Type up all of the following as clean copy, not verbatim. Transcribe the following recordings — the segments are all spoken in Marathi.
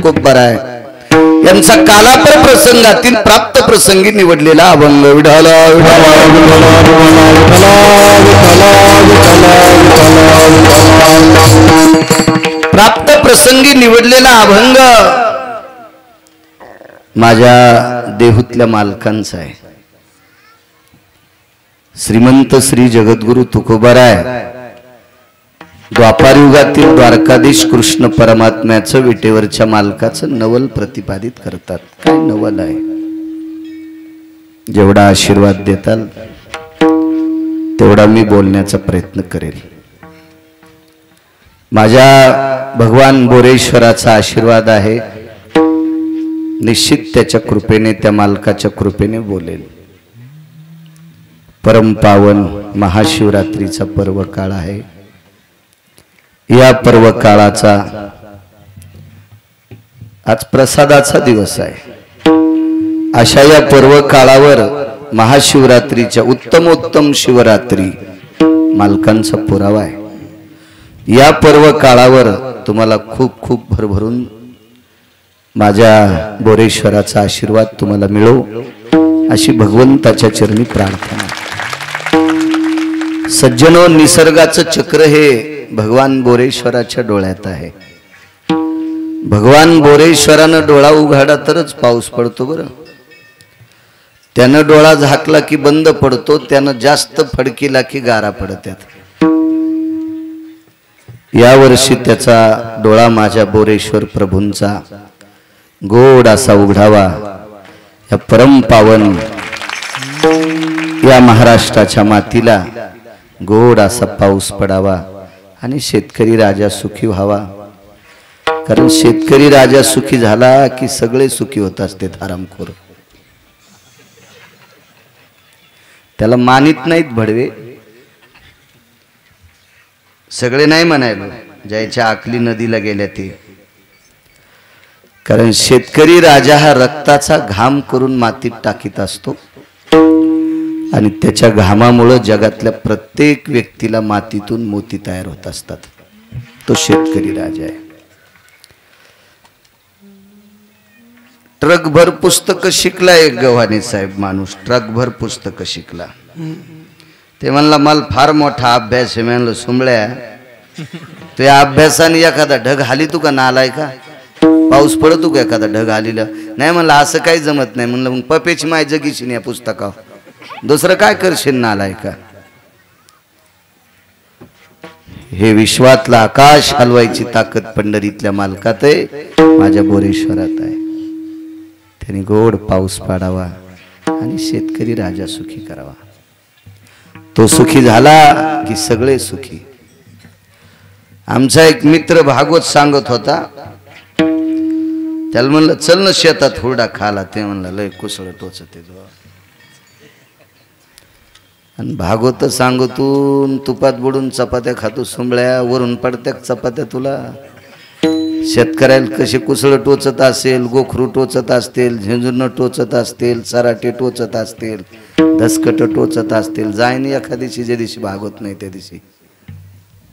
तुकोबाराय यांचा कालापर प्रसंगातील प्राप्त प्रसंगी निवडलेला अभंग विठाला प्राप्त प्रसंगी निवडलेला अभंग माझ्या देहूतल्या मालकांचा आहे। श्रीमंत श्री जगद्गुरु तुकोबाराय द्वापार युगातील द्वारकाधीश कृष्ण परमात्म्याचं विटेवरच्या मालकाचं नवल प्रतिपादित करतात। काय नवल आहे? जेवढा आशीर्वाद देताल तेवढा मी बोलण्याचा प्रयत्न करेल। माझ्या भगवान बोरेश्वराचा आशीर्वाद आहे, निश्चित त्याच्या कृपेने त्या मालकाच्या कृपेने बोलेल। परम पावन महाशिवरात्रीचा पर्व काळ आहे। या पर्व काळाचा आज प्रसादाचा दिवस आहे। अशा या पर्व काळावर महाशिवरात्रीच्या उत्तमोत्तम शिवरात्री मालकांचा पुरावा आहे। या पर्व काळावर तुम्हाला खूप खूप भरभरून माझ्या बोरेश्वराचा आशीर्वाद तुम्हाला मिळो अशी भगवंताच्या चरणी प्रार्थना। सज्जनो, निसर्गाचं चक्र हे भगवान बोरेश्वराच्या डोळ्यात आहे। भगवान बोरेश्वरानं डोळा उघाडा तरच पाऊस पडतो बरं। त्यानं डोळा झाकला की बंद पडतो, त्यानं जास्त फडकिला की गारा पडतात। या वर्षी त्याचा डोळा माझ्या बोरेश्वर प्रभूंचा गोड असा उघडावा, या परम पावन या महाराष्ट्राच्या मातीला गोड असा पाऊस पडावा आणि शेतकरी राजा सुखी व्हावा। कारण शेतकरी राजा सुखी झाला की सगळे सुखी होत असतात। आरामखोर त्याला मानित नाहीत भडवे, सगळे नाही म्हणायलो, ज्याच्या आकली नदीला गेल्या ते। कारण शेतकरी राजा हा रक्ताचा घाम करून मातीत टाकीत असतो आणि त्याच्या घामामुळे जगातल्या प्रत्येक व्यक्तीला मातीतून मोती तयार होत असतात। तो शेतकरी राजा आहे। ट्रकभर पुस्तक शिकला एक गव्हाणे साहेब माणूस, ट्रकभर पुस्तक शिकला। ते म्हणला मला फार मोठा अभ्यास आहे। म्हणलं सुंबळ्या, तो या अभ्यासाने एखादा ढग हाली तू का नालाय का? पाऊस पडतो का एखादा ढग हालीला? नाही म्हणलं असं काही जमत नाही। म्हणलं मग पपेची माय जगीशी या पुस्तकावर दुसरं काय करशील नालाय का? हे विश्वातला आकाश हलवायची ताकद पंढरीतल्या मालकात आहे, माझ्या बोरेश्वरात आहे। त्यांनी गोड पाऊस पाडावा आणि शेतकरी राजा सुखी करावा। तो सुखी झाला की सगळे सुखी। आमचा एक मित्र भागवत सांगत होता, त्याला म्हणलं चल ना शेतात हुरडा खाला। ते म्हणलं लय कुसळ टोचते आणि भागवत सांगतून तुपात बुडून चपात्या खातो सुंबळ्या, वरून पडत्या चपात्या तुला। शेतकऱ्याला कसे कुसळ टोचत असेल, गोखरू टोचत असतील, झेंजुर्ण टोचत असतील, सराटे टोचत असतील, धसकट टोचत असतील, जाय नाही एखाद्या दिवशी, ज्या दिवशी भागवत नाही त्या दिवशी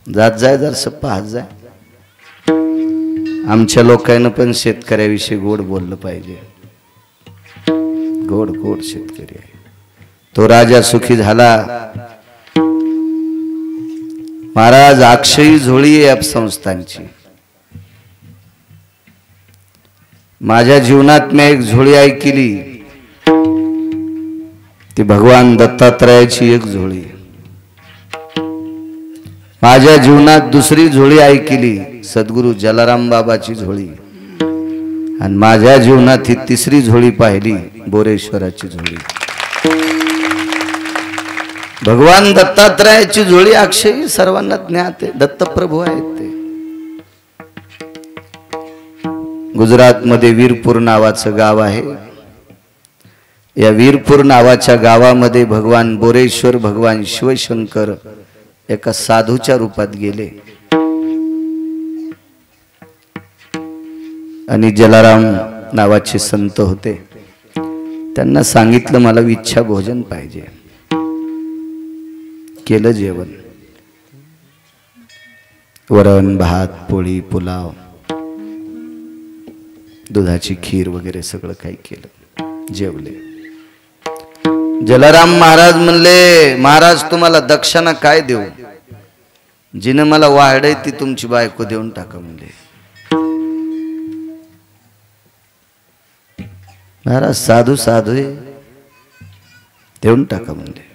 जात जाय, जर सप्पा हात जाय। आमच्या लोकांना पण शेतकऱ्याविषयी गोड बोललं पाहिजे। गोड गोड शेतकरी आहे तो राजा सुखी झाला। महाराज अक्षयी झोळी आहे संस्थांची। माझ्या जीवनात मी एक झोळी ऐकली, ती भगवान दत्तात्रयाची एक झोळी। माझ्या जीवनात दुसरी झोळी ऐकली, सद्गुरु जलाराम बाबाची झोळी। आणि माझ्या जीवनात ही तिसरी झोळी पाहिली, बोरेश्वराची झोळी। भगवान दत्तात्रयाची झोळी अक्षयी सर्वांना ज्ञात आहे, दत्तप्रभू आहेत ते। गुजरात मध्ये वीरपूर नावाचं गाव आहे। या वीरपूर नावाच्या गावामध्ये भगवान बोरेश्वर, भगवान शिवशंकर एका साधूच्या रूपात गेले आणि जलाराम नावाचे संत होते। त्यांना सांगितलं मला इच्छा भोजन पाहिजे। केलं जेवण, वरण भात पोळी पुलाव। दुधाची खीर वगैरे सगळं काही केलं, जेवले. जलाराम महाराज म्हणले, महाराज तुम्हाला दक्षिणा काय देऊ? जिने मला वाढे ती तुमची बायको देऊन टाका म्हणले. महाराज साधू साधू देऊन टाका म्हणले.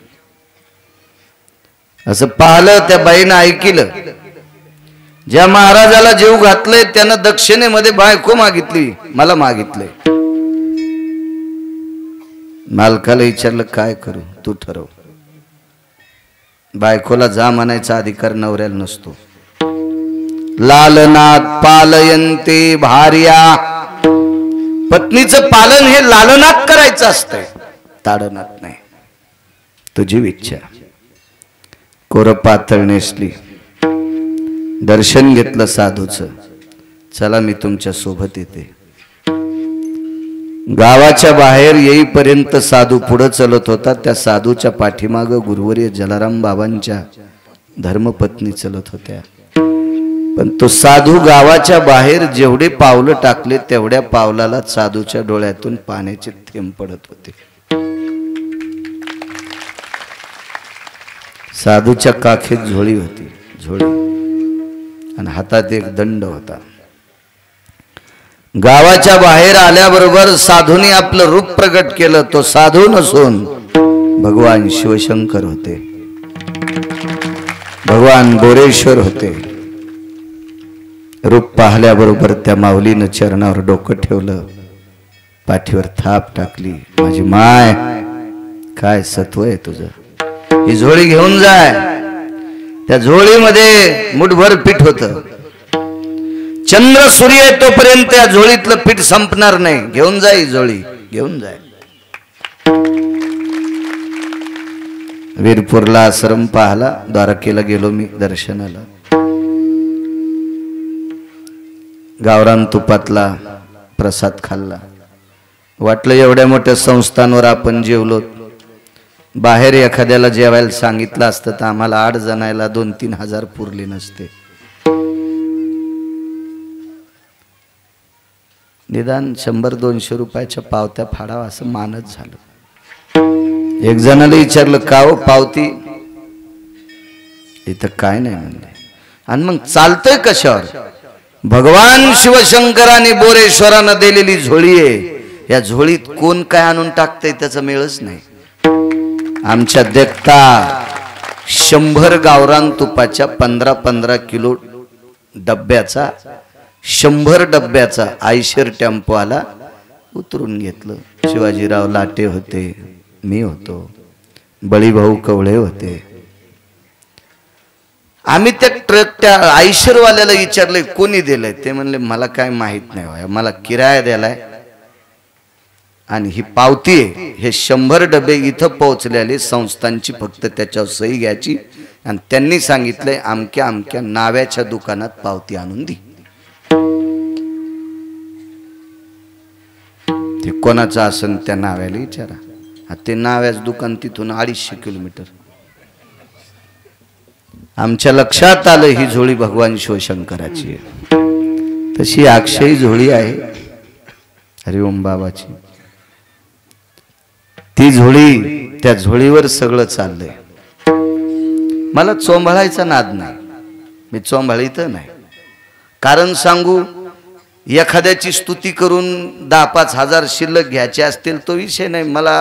असं पाहिलं, त्या बाईनं ऐकलं. ज्या महाराजाला जीव घातले त्यानं दक्षिणेमध्ये बायको मागितली, मला मागितले. मालकाला विचारलं काय करू, तू ठरव. बायकोला जा म्हणायचा अधिकार नवऱ्याला नसतो. लालनात पालयन्ते भार्या, पत्नीचं पालन हे लालनात करायचं असतंय, ताडनात नाही. तुझी इच्छा. कोर पातळ नेसली, दर्शन घेतलं साधूचं. चला मी तुमच्या सोबत येते. गावाच्या बाहेर येईपर्यंत साधू पुढे चलत होता. त्या साधूच्या पाठीमाग गुरुवर्य जलाराम बाबांच्या धर्मपत्नी चलत होत्या. पण तो साधू गावाच्या बाहेर जेवढे पावलं टाकले तेवढ्या पावलाला साधूच्या डोळ्यातून पाण्याचे थेंब पडत होते. साधूच्या काखेत झोळी होती, झोळी, आणि हातात एक दंड होता. गावाच्या बाहेर आल्याबरोबर साधूने आपलं रूप प्रगट केलं. तो साधू नसून भगवान शिवशंकर होते, भगवान बोरेश्वर होते. रूप पाहिल्याबरोबर त्या माऊलीनं चरणावर डोकं ठेवलं, पाठीवर थाप टाकली. माझी माय, काय सत्व आहे तुझं, ही झोळी घेऊन जाय. त्या झोळीमध्ये मुठभर पीठ होतं. चंद्र सूर्य तोपर्यंत त्या झोळीतलं पीठ संपणार नाही. घेऊन जाय झोळी, घेऊन जाय. वीरपूरला आश्रम पाहला, द्वारकेला गेलो मी दर्शनाला. गावरान तुपातला प्रसाद खाल्ला. वाटलं एवढ्या मोठ्या संस्थांवर आपण जेवलो. बाहेर एखाद्याला जेवायला सांगितलं असतं तर आम्हाला 8 जणायला 2-3 हजार पुरले नसते. निदान 100-200 रुपयाच्या पावत्या फाडावा असं मानत झालं. एक जणाला विचारलं, का हो पावती? इथं काय नाही म्हणले. आणि मग चालतंय कशावर? भगवान शिवशंकराने बोरेश्वरानं दिलेली झोळी आहे. या झोळीत कोण काय आणून टाकतंय त्याचा मेळच नाही. आमच्या देखता 100 गावरान तुपाच्या 15-15 किलो डब्याचा 100 डब्याचा आयशर टेम्पो आला. उतरून घेतलं. शिवाजीराव लाटे होते, मी होतो, बळीभाऊ कवळे होते. आम्ही त्या आयशरवाल्याला विचारलंय कोणी दिलंय? ते म्हणले मला काय माहित नाही, मला किराया द्यालाय आणि ही पावती आहे. हे 100 डबे इथं पोहोचलेले संस्थांची, फक्त त्याच्यावर सही घ्यायची. आणि त्यांनी सांगितलंय अमक्या अमक्या नाव्याच्या दुकानात पावती आणून दी. ते कोणाचं असन त्या नाव्याला विचारा. ते नाव्याच दुकान तिथून 250 किलोमीटर. आमच्या लक्षात आलं ही झोळी भगवान शिवशंकराची आहे. तशी अक्षयी झोळी आहे हरिओम बाबाची. ती झोळी, त्या झोळीवर सगळं चाललंय. मला चोंभाळायचा नाद नाही, मी चोंभाळीत नाही. कारण सांगू, एखाद्याची स्तुती करून 10-5 हजार शिल्लक घ्यायचे असतील तो विषय नाही. मला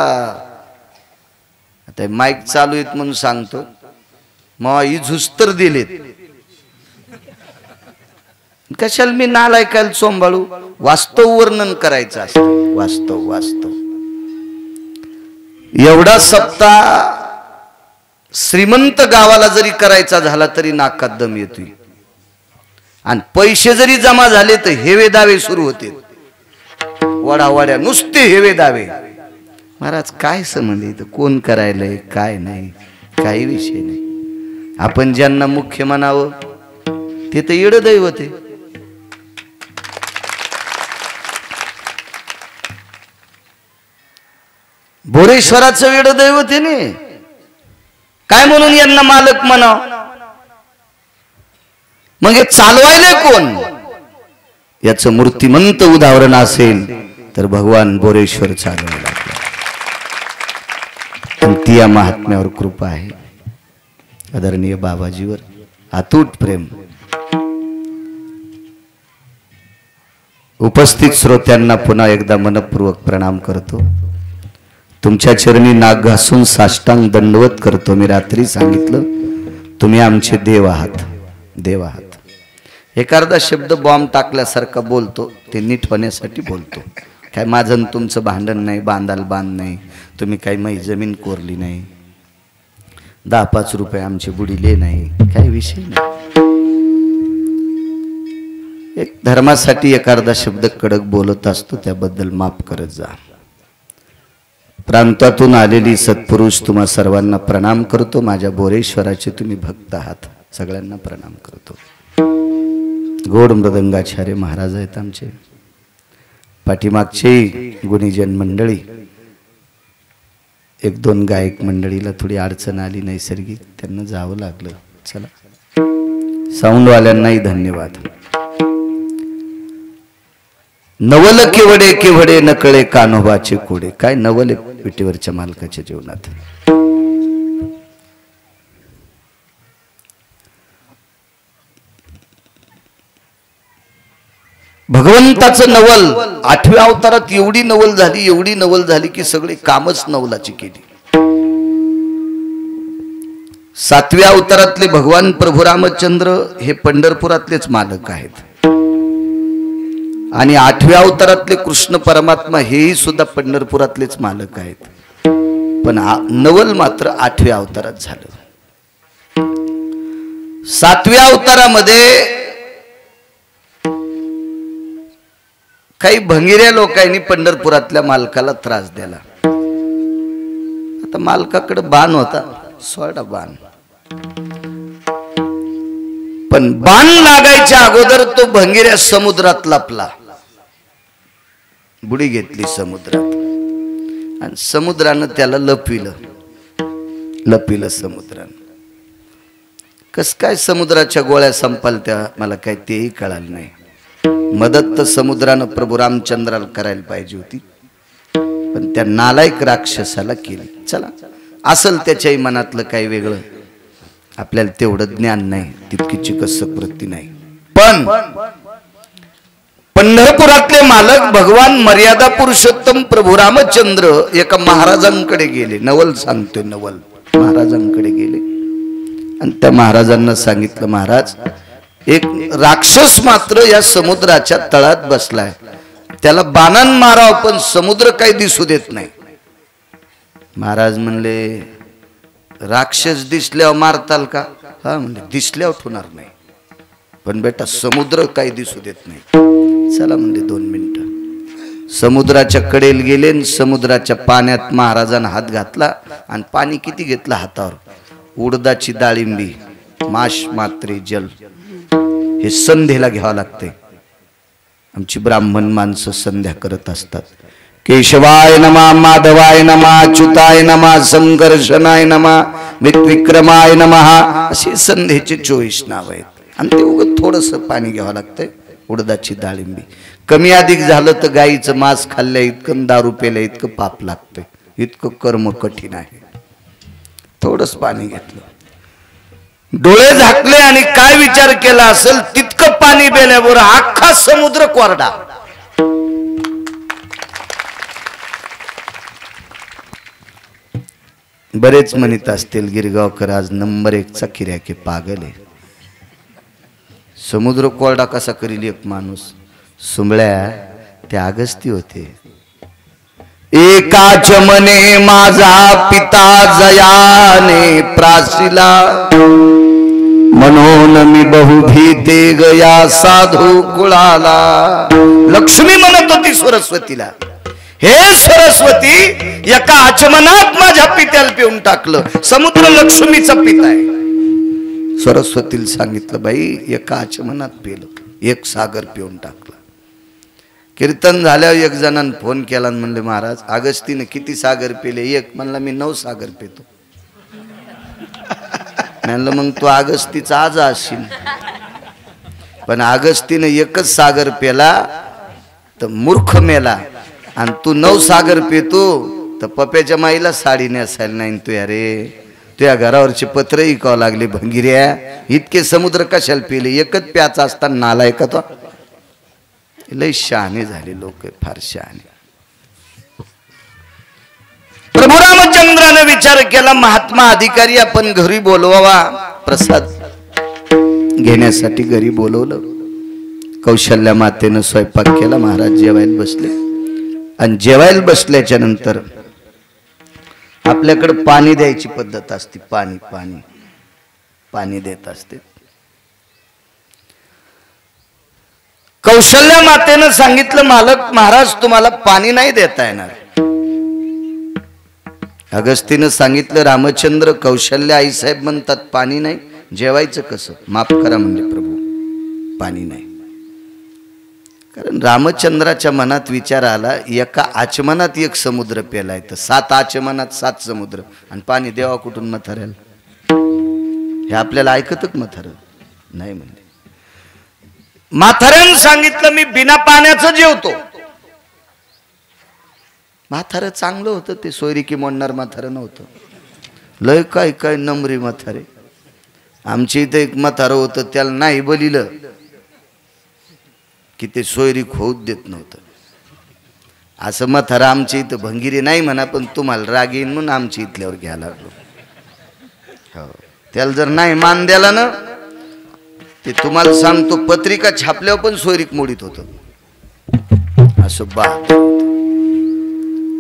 आता माईक चालू आहेत म्हणून सांगतो, मग ही झुस्तर दिलेत, कशाला मी नालायकाला चोंभाळू? वास्तव वर्णन करायचं असतं. वास्तव वास्तव. एवढा सप्ताह श्रीमंत गावाला जरी करायचा झाला तरी नाकात दम येतोय. आणि पैसे जरी जमा झाले तर हेवे दावे सुरू होते. वडावाड्या नुसते हेवे दावे. महाराज काय समजले इथं, कोण करायलंय काय नाही, काही विषय नाही. आपण ज्यांना मुख्य म्हणावं ते तर येड दैवत आहे. बोरेश्वराचं वेड दैवत आहे ने, काय म्हणून यांना मालक म्हणाव? मग हे चालवायले कोण? याचं मूर्तिमंत उदाहरण असेल तर भगवान बोरेश्वर चालवू लागला. ती या महात्म्यावर कृपा आहे. आदरणीय बाबाजीवर अतूट प्रेम. उपस्थित श्रोत्यांना पुन्हा एकदा मनपूर्वक प्रणाम करतो. तुमच्या चरणी नाक घासून साष्टांग दंडवत करतो. मी रात्री सांगितलं तुम्ही आमचे देव आहात, देव आहात. एखादा शब्द बॉम्ब टाकल्यासारखा बोलतो, ते नीट होण्यासाठी बोलतो. काय माझं तुमचं भांडण नाही, बांधाल बांध नाही, तुम्ही काही माही जमीन कोरली नाही, 10-5 रुपये आमचे बुडीले नाही, काही विषय नाही. एक धर्मासाठी एखादा शब्द कडक बोलत असतो, त्याबद्दल माफ करत जा. प्रांतातून आलेली सत्पुरुष तुम्हा सर्वांना प्रणाम करतो. माझ्या बोरेश्वराचे तुम्ही भक्त आहात, सगळ्यांना प्रणाम करतो. गोड मृदंगाचार्य महाराज आहेत आमचे. पाठीमागचे गुणीजन मंडळी, 1-2 गायक मंडळीला थोडी अडचण आली नैसर्गिक, त्यांना जावं लागलं. चला, साऊंडवाल्यांनाही धन्यवाद. नवल केवडे केवडे नकळे कान्होबाचे कोडे. काय नवल आहे विटेवरच्या मालकाच्या जीवनात. भगवंताचं नवल 8व्या अवतारात एवढी नवल झाली, एवढी नवल झाली की सगळे कामच नवलाची केली. 7व्या अवतारातले भगवान प्रभू रामचंद्र हे पंढरपुरातलेच मालक आहेत आणि 8व्या अवतारातले कृष्ण परमात्मा हेही सुद्धा पंढरपुरातलेच मालक आहेत. पण नवल मात्र 8व्या अवतारात झालं. 7व्या अवतारामध्ये काही भंगिऱ्या लोकांनी पंढरपुरातल्या मालकाला त्रास दिला. आता मालकाकडे बाण होता, सोडा बाण, पण बाण लागायच्या अगोदर तो भंगिऱ्या समुद्रात लपला. बुडी घेतली समुद्रात आणि समुद्रानं त्याला लपविलं समुद्रानं. कस काय समुद्राच्या गोळ्या संपाल त्या मला काय तेही कळालं नाही. मदत तर समुद्रानं प्रभू रामचंद्राला करायला पाहिजे होती, पण त्या नालायक राक्षसाला केली. चला, असल त्याच्याही मनातलं काही वेगळं, आपल्याला तेवढं ज्ञान नाही, तितकी चिकित्सक वृत्ती नाही. पण पंढरपुरातले मालक भगवान मर्यादा पुरुषोत्तम प्रभू रामचंद्र एका महाराजांकडे गेले. नवल सांगतोय, नवल महाराजांकडे गेले आणि त्या महाराजांना सांगितलं, महाराज एक राक्षस मात्र या समुद्राच्या तळात बसलाय, त्याला बाणान माराव पण समुद्र काही दिसू देत नाही. महाराज म्हणले, राक्षस दिसल्यावर मारताल का? हा म्हणले, दिसल्यावर होणार नाही, पण बेटा समुद्र काही दिसू देत नाही. चला म्हणले 2 मिनिटं. समुद्राच्या कडेला गेले आणि समुद्राच्या पाण्यात महाराजांना हात घातला आणि पाणी किती घेतलं हातावर? उडदाची डाळिंबी, माश मात्रे जल. हे संध्येला घ्यावं लागते. आमची ब्राह्मण माणसं संध्या करत असतात. केशवाय नमा, माधवाय नमा, अच्युताय नमा, संकर्षणाय नमा, विक्रमाय नमः, असे संध्येचे 24 नाव आहेत. आणि ते उगत थोडंसं पाणी घ्यावं लागतंय. उडदाची डाळिंबी कमी अधिक झालं तर गाईचं मांस खाल्ल्या इतकं, दारू पेल्या इतकं पाप लागतंय. इतकं कर्म कठीण आहे. थोडंच पाणी घेतलं, डोळे झाकले आणि काय विचार केला असेल, तितकं पाणी पेल्यावर अख्खा समुद्र कोरडा. बरेच म्हणत असतील गिरगावकर आज नंबर 1चा किर्या के पागल आहे. समुद्र कोरडा कसा करील एक माणूस? सुंबळ्या त्या अगस्ती होते. एकाच मने माझा पिता जयाने प्रासिला, म्हणून मी बहुभीते गया साधू कुळाला. लक्ष्मी म्हणत होती सरस्वतीला, हे सरस्वती, एका आचमनात माझ्या पित्याला पिऊन टाकलं. समुद्र लक्ष्मीचा पिता आहे. सरस्वतीला सांगितलं, बाई एका आचमनात पेलं, एक सागर पिऊन टाकलं. कीर्तन झाल्यावर एक जणांनी फोन केला आणि म्हणले, महाराज अगस्तीने किती सागर पेले? एक. म्हणला, मी 9 सागर पेतो. म्हणलं, मग तू अगस्तीचा आज असशील. पण अगस्तीनं एकच सागर पेला तर मूर्ख मेला, आणि तू 9 सागर पितो तर पप्याच्या माईला साडी नेसायला नाही तू. अरे तुझ्या घरावरची पत्र इकावं लागली भंगिऱ्या, इतके समुद्र कशाला पिले? एकच प्याचा असताना नालाय का तो? लय शहाणे झाले लोक, फार शहाणे. प्रभू रामचंद्राने विचार केला, महात्मा अधिकारी आपण घरी बोलवावा, प्रसाद घेण्यासाठी घरी बोलवलं. कौशल्या मातेनं स्वयंपाक केला, महाराज जेवायला बसले. आणि जेवायला बसल्याच्या नंतर आपल्याकडे पाणी द्यायची पद्धत असते, पाणी पाणी पाणी देत असते. कौशल्या मातेनं सांगितलं, मालक महाराज तुम्हाला पाणी नाही देता येणार. अगस्तीनं सांगितलं, रामचंद्र कौशल्या आईसाहेब म्हणतात पाणी नाही, जेवायचं कसं? माफ करा म्हणले प्रभू, पाणी नाही. कारण रामचंद्राच्या मनात विचार आला, एका आचमनात एक समुद्र पेलाय तर 7 आचमनात 7 समुद्र, आणि पाणी देवा कुठून म्हाताऱ्याला? हे आपल्याला ऐकतच म्हातारं नाही म्हणले. म्हाताऱ्यानं सांगितलं, मी बिना पाण्याचं जेवतो. म्हातारं चांगलं होतं, ते सोयरिकी मोडणार म्हातारं नव्हतं. लय काय काय नमरी म्हातारे. आमच्या इथं एक म्हातारं होतं, त्याला नाही बोलिलं की ते सोयरीक होऊच देत नव्हतं. असं म्हातारं आमच्या इथं भंगिरी नाही म्हणा, पण तुम्हाला राग येईन म्हणून आमच्या इथल्यावर घ्यायला लागलो. हो, त्याला जर नाही मान द्याला ना, ते तुम्हाला सांगतो पत्रिका छापल्यावर पण सोयरीक मोडीत होतं. असं बात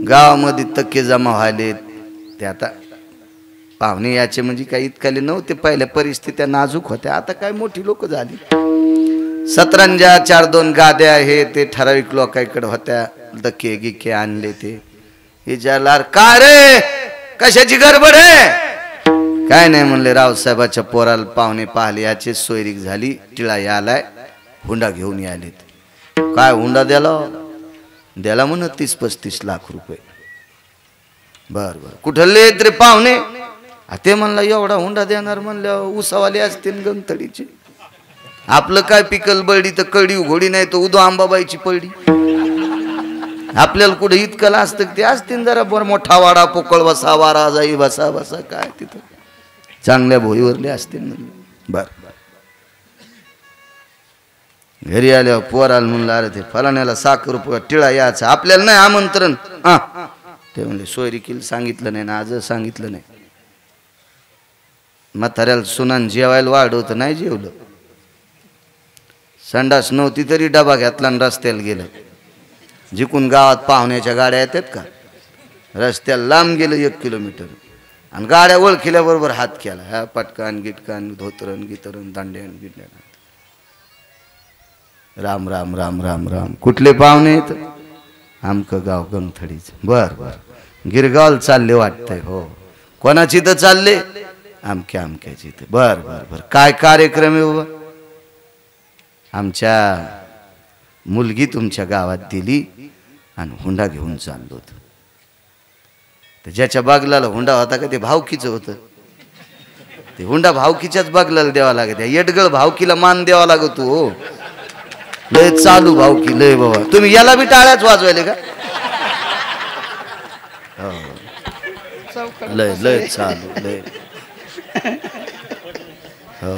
गावामध्ये तक्के जमा व्हायले. ते आता पाहुणे याचे म्हणजे काही इतकाले नव्हते, पहिल्या परिस्थित्या नाजूक होत्या, आता काय मोठी लोक झाली. 17 4-2 गाद्या हे ते ठराविक लोकांकडे होत्या. धक्के गिक्के आणले ते विचारला, का रे कशाची गडबड आहे? काय नाही म्हणले, रावसाहेबाच्या पोराला पाहुणे पाहिले, याचे सोयरीक झाली, टिळा यालाय, हुंडा घेऊन यालेत. काय हुंडा द्याला म्हण 30-35 लाख रुपये. बर बर, कुठले रे पाहुणे? ते म्हणला, एवढा हुंडा देणार म्हणल्या उसावाले असतील गंतडीचे. आपलं काय पिकल बळडी तर कडी घोडी नाही तर उदो आंबाबाईची पळडी. आपल्याला कुठे इतकं असतं ते असतील जरा बरं मोठा वाडा, पोकळ बसा, वारा जाई बसा बसा, काय तिथं चांगल्या भोईवरले असतील म्हणजे. बर घरी आल्यावर पोराला म्हणलं, अरे ते फलाण्याला ₹1 टिळा यायचा, आपल्याला नाही आमंत्रण. हा ते म्हणले, सोयरिकीला सांगितलं नाही ना, आज सांगितलं नाही. म्हाताऱ्याला सुनान जेवायला वाढवतं, नाही जेवलं. संडास नव्हती तरी डबा घेतला आणि रस्त्याला गेलं. जिकून गावात पाहुण्याच्या गाड्या येतात का, रस्त्याला लांब गेलं 1 किलोमीटर, आणि गाड्या ओळखल्याबरोबर हात केला. ह्या पटकान गिटकान धोतरण गितरण दांड्यान गिड्या. राम राम राम राम राम. कुठले पाहुणे आहेत? आमकं गाव गंगथडीच. बर बर, गिरगावला चालले वाटतंय. हो, कोणाची तर चालले? आमक्या आमक्याची. बर बर बर, काय कार्यक्रम आहे बाबा? आमच्या मुलगी तुमच्या गावात दिली आणि हुंडा घेऊन चाललो होतो. तर ज्याच्या बागलाला हुंडा होता का ते भावकीचं होतं. ते हुंडा भावकीच्याच बागलाला द्यावा लागत. येडगळ भावकीला मान द्यावा लागतो. हो, लय चालू भावकी लय बाबा. तुम्ही याला बी टाळ्याच वाजवायले का? लय लय चालू लय. हो,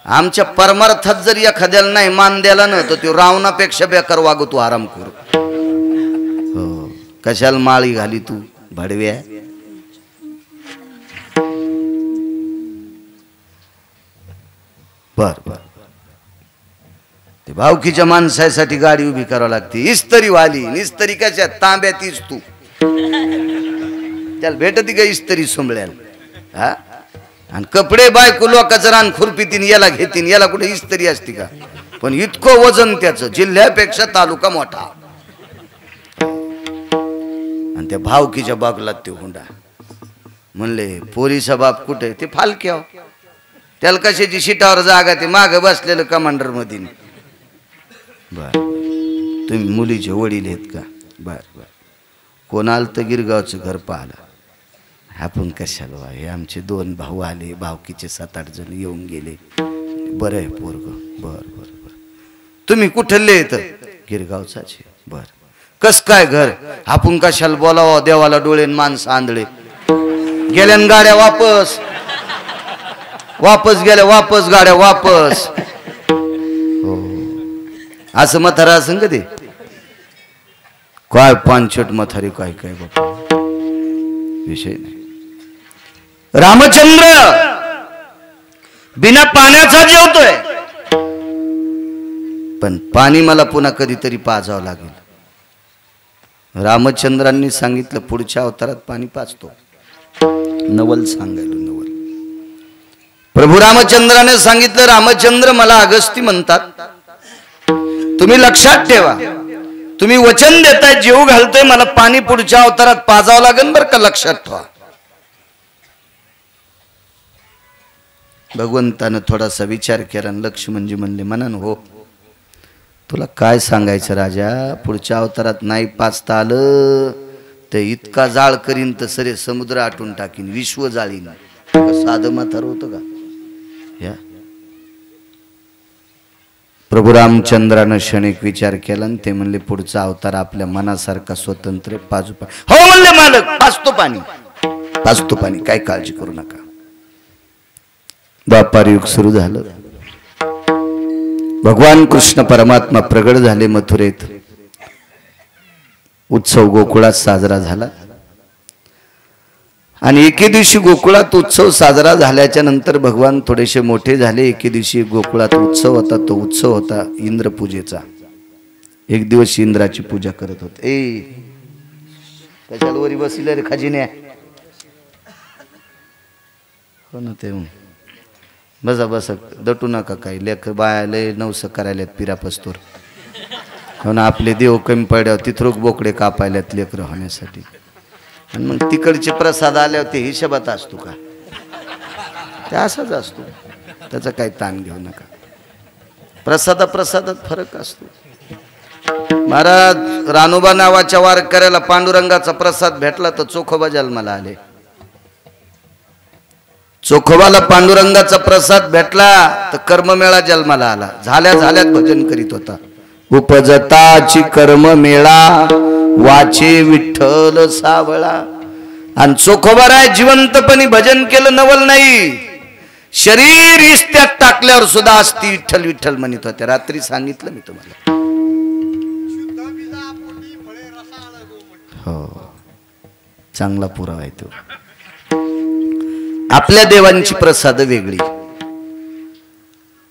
आमच्या परमार्थात जर एखाद्याला नाही मान द्याला ना, तर तो रावणापेक्षा बेकार वागतो, आरामखोर. हो, कशाला माळी घाली तू भडव्या. बर बर, ते भावकीच्या माणसासाठी गाडी उभी करावी लागते. इस्त्री वाली. इस्त्री कशा? तांब्यातीच तू त्याला भेटती का इस्त्री सोंबळ्याला? हा, आणि कपडे बायको लोकांचं रान खुरपीतीन, याला घेतीन. याला कुठे इस्त्री असती का? पण इतकं वजन त्याचं, जिल्ह्यापेक्षा तालुका मोठा. आणि त्या भावकीच्या बागलात ते हुंडा. म्हणले, पोरीचा बाप कुठे? ते फालक्या. त्याला कशाची शिटावर जागा? ते माग बसलेलं कमांडर मध्ये. बर, तुम्ही मुलीचे वडील आहेत का? बर बर, कोणाला तर गिरगावचं घर पाहिलं. आपण कशाला? हे आमचे 2 भाऊ आले, भावकीचे 7-8 जण येऊन गेले. बरं आहे पोरग, बर बर बर. तुम्ही कुठले येत? गिरगावचाचे. बर. कस काय घर? आपण कशाला बोलावं, देवाला डोळे माणसं आंधळे. गेल्यान गाड्या वापस, वापस गेल्या, वापस गाड्या वापस. हो असं म्हातारा असं का ते? काय पानछट म्हातारी, काय काय बाबा विषय नाही. रामचंद्र बिना पाण्याचा जेवतोय, पण पाणी मला पुन्हा कधीतरी पाजावं लागेल. रामचंद्रांनी सांगितलं पुढच्या अवतारात पाणी पाजतो. नवल सांगायला नवल. प्रभू रामचंद्राने सांगितलं, रामचंद्र मला अगस्ती म्हणतात, तुम्ही लक्षात ठेवा, तुम्ही वचन देताय, जीव घालतोय, मला पाणी पुढच्या अवतारात पाजावं लागेल बरं का, लक्षात ठेवा. भगवंतानं थोडासा विचार केला. लक्ष्मणजी म्हणले, मनान हो, तुला काय सांगायचं राजा, पुढच्या अवतारात नाही पाचता आलं तर इतका जाळ करीन तर सरे समुद्र आटून टाकीन, विश्व जाळीन. साधं म्हातार होतं का? या प्रभू रामचंद्रानं क्षणिक विचार केला आणि ते म्हणले, पुढचा अवतार आपल्या मनासारखा स्वतंत्र पाजू. हो म्हणले मालक, पाजतो पाणी, पाजतो पाणी, काय काळजी करू नका. द्वापार युग सुरू झालं. भगवान कृष्ण परमात्मा प्रगट झाले मथुरेत. उत्सव गोकुळात साजरा झाला आणि एके दिवशी गोकुळात उत्सव साजरा झाल्याच्या नंतर भगवान थोडेसे मोठे झाले. एके दिवशी गोकुळात उत्सव होता. तो उत्सव होता इंद्रपूजेचा. एक दिवस इंद्राची पूजा करत होते. ए कशाला वरी बसले रे खजिन्या? हो ना, ते बसा बसा, दटू नका. काही लेख बायाले नवस करायल्यात पिरापस्तोर. हो ना, आपले देव कमी पडल्यावर तिथरोक बोकडे कापायल्यात लेकर होण्यासाठी. आणि मग तिकडचे प्रसाद आल्यावर ते हिशोबात असतो का? ते असाच असतो, त्याचा काही ताण घेऊ नका. प्रसादात फरक असतो. महाराज रानोबा नावाच्या वारकऱ्याला पांडुरंगाचा प्रसाद भेटला तर चोखोबा जन्माला आले. चोखोबाला पांडुरंगाचा प्रसाद भेटला तर कर्ममेळा जन्माला आला. झाल्यात भजन करीत होता. उपजताची कर्ममेळा वाचे विठ्ठल सावळा. आणि चोखोबाराय जिवंतपणी भजन केलं, नवल नाही. शरीर इस्त्यात टाकल्यावर सुद्धा असती विठ्ठल विठ्ठल म्हणत होते. रात्री सांगितलं मी तुम्हाला. हो, चांगला पुरावा आहे तो. आपल्या देवांची प्रसाद वेगळी.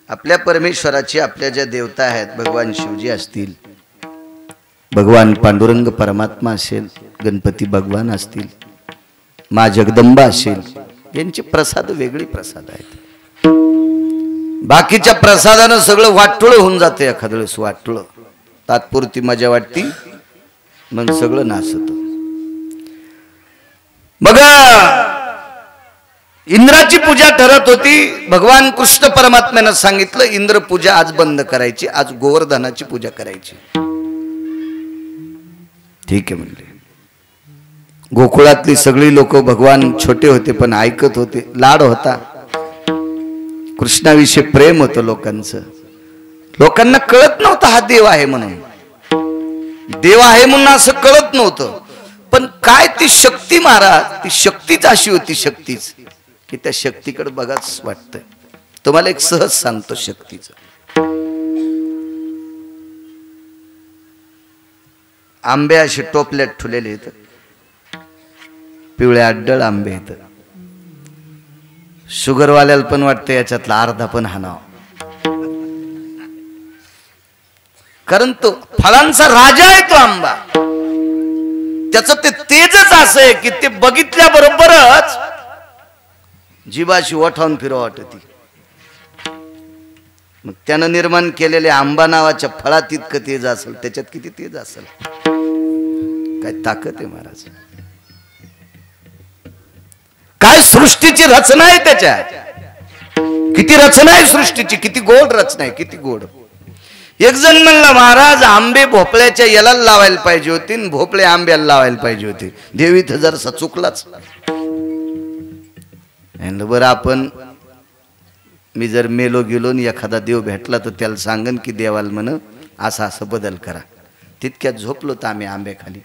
आपल्या परमेश्वराची, आपल्या ज्या देवता आहेत, भगवान शिवजी असतील, भगवान पांडुरंग परमात्मा असेल, गणपती भगवान असतील, मा जगदंबा असेल, यांची प्रसाद वेगळी प्रसाद आहेत. बाकीच्या प्रसादानं सगळं वाटुळ होऊन जातं. एखाद्या वेळेस वाटुळ, तात्पुरती मजा वाटती, मग सगळं नासत. बघा, इंद्राची पूजा ठरत होती. भगवान कृष्ण परमात्म्यानं सांगितलं, इंद्र पूजा आज बंद करायची, आज गोवर्धनाची पूजा करायची. ठीक आहे म्हणले. गोकुळातली सगळी लोक, भगवान छोटे होते पण ऐकत होते. लाड होता, कृष्णाविषयी प्रेम होतं लोकांचं. लोकांना कळत नव्हतं हा देव आहे म्हणून. देव आहे म्हणून असं कळत नव्हतं. पण काय ती शक्ती महाराज, ती शक्तीच अशी होती, शक्तीच की त्या शक्तीकडे बघाच वाटतंय. तुम्हाला एक सहज सांगतो शक्तीचं. आंबे असे टोपल्यात ठुलेले आहेत, पिवळे अड्डळ आंबे आहेत. शुगरवाल्याला पण वाटतं याच्यातला अर्धा पण हाणाव, कारण तो फळांचा राजा आहे तो आंबा. त्याचं ते तेजच असं आहे की ते बघितल्या बरोबरच जीवाशी ओठावून फिरवा वाटती. मग त्यानं निर्माण केलेल्या आंबा नावाच्या फळात इतकं तेज असेल, त्याच्यात किती तेज असेल, काय ताकद आहे महाराज. काय सृष्टीची रचना आहे त्याच्यात, किती रचना आहे सृष्टीची, किती गोड रचना आहे, किती गोड. एक जण म्हणला, महाराज आंबे भोपळ्याच्या याला लावायला पाहिजे होते, भोपळे आंब्याला लावायला पाहिजे होते. देवीत जरसा चुकलाच. बरं, आपण मी जर मेलो गेलो आणि एखादा देव भेटला तर त्याला सांगन की देवाला म्हण असा असं बदल करा. तितक्यात झोपलो तर आम्ही आंब्याखाली.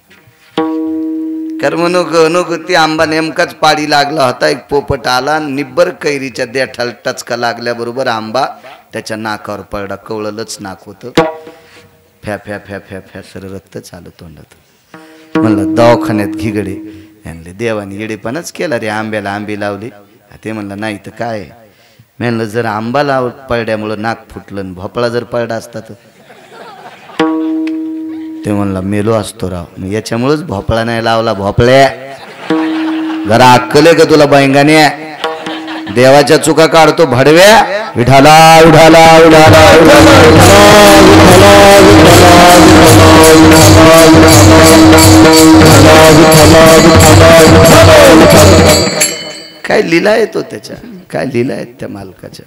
कर्मनुक ती आंबा नेमकाच पाडी लागला होता. एक पोपट आला, निब्बर कैरीच्या देठाला टचका लागल्याबरोबर आंबा त्याच्या नाकावर पडला. कवळलंच नाक होतं. फॅ फॅ फॅ फॅ फॅ सर रक्त चालू तोंडात. म्हणलं दवाखान्यात घिगडे आणले. देवाने येडेपणाच केला रे, आंब्याला आंबे लावले. ते म्हणलं नाही तर काय. म्हणलं जर आंबा लाव पडल्यामुळं नाक फुटलं, भोपळा जर पडला असता तर. ते म्हणला मेलो असतो राव. याच्यामुळेच भोपळा नाही लावला. भोपळ्या जरा अक्कल आहे का तुला बैंगाने? देवाच्या चुका काढतो भडव्या. विठाला उठाला उठाला काय लीला येतो त्याच्या, काय लीला आहेत त्या मालकाच्या.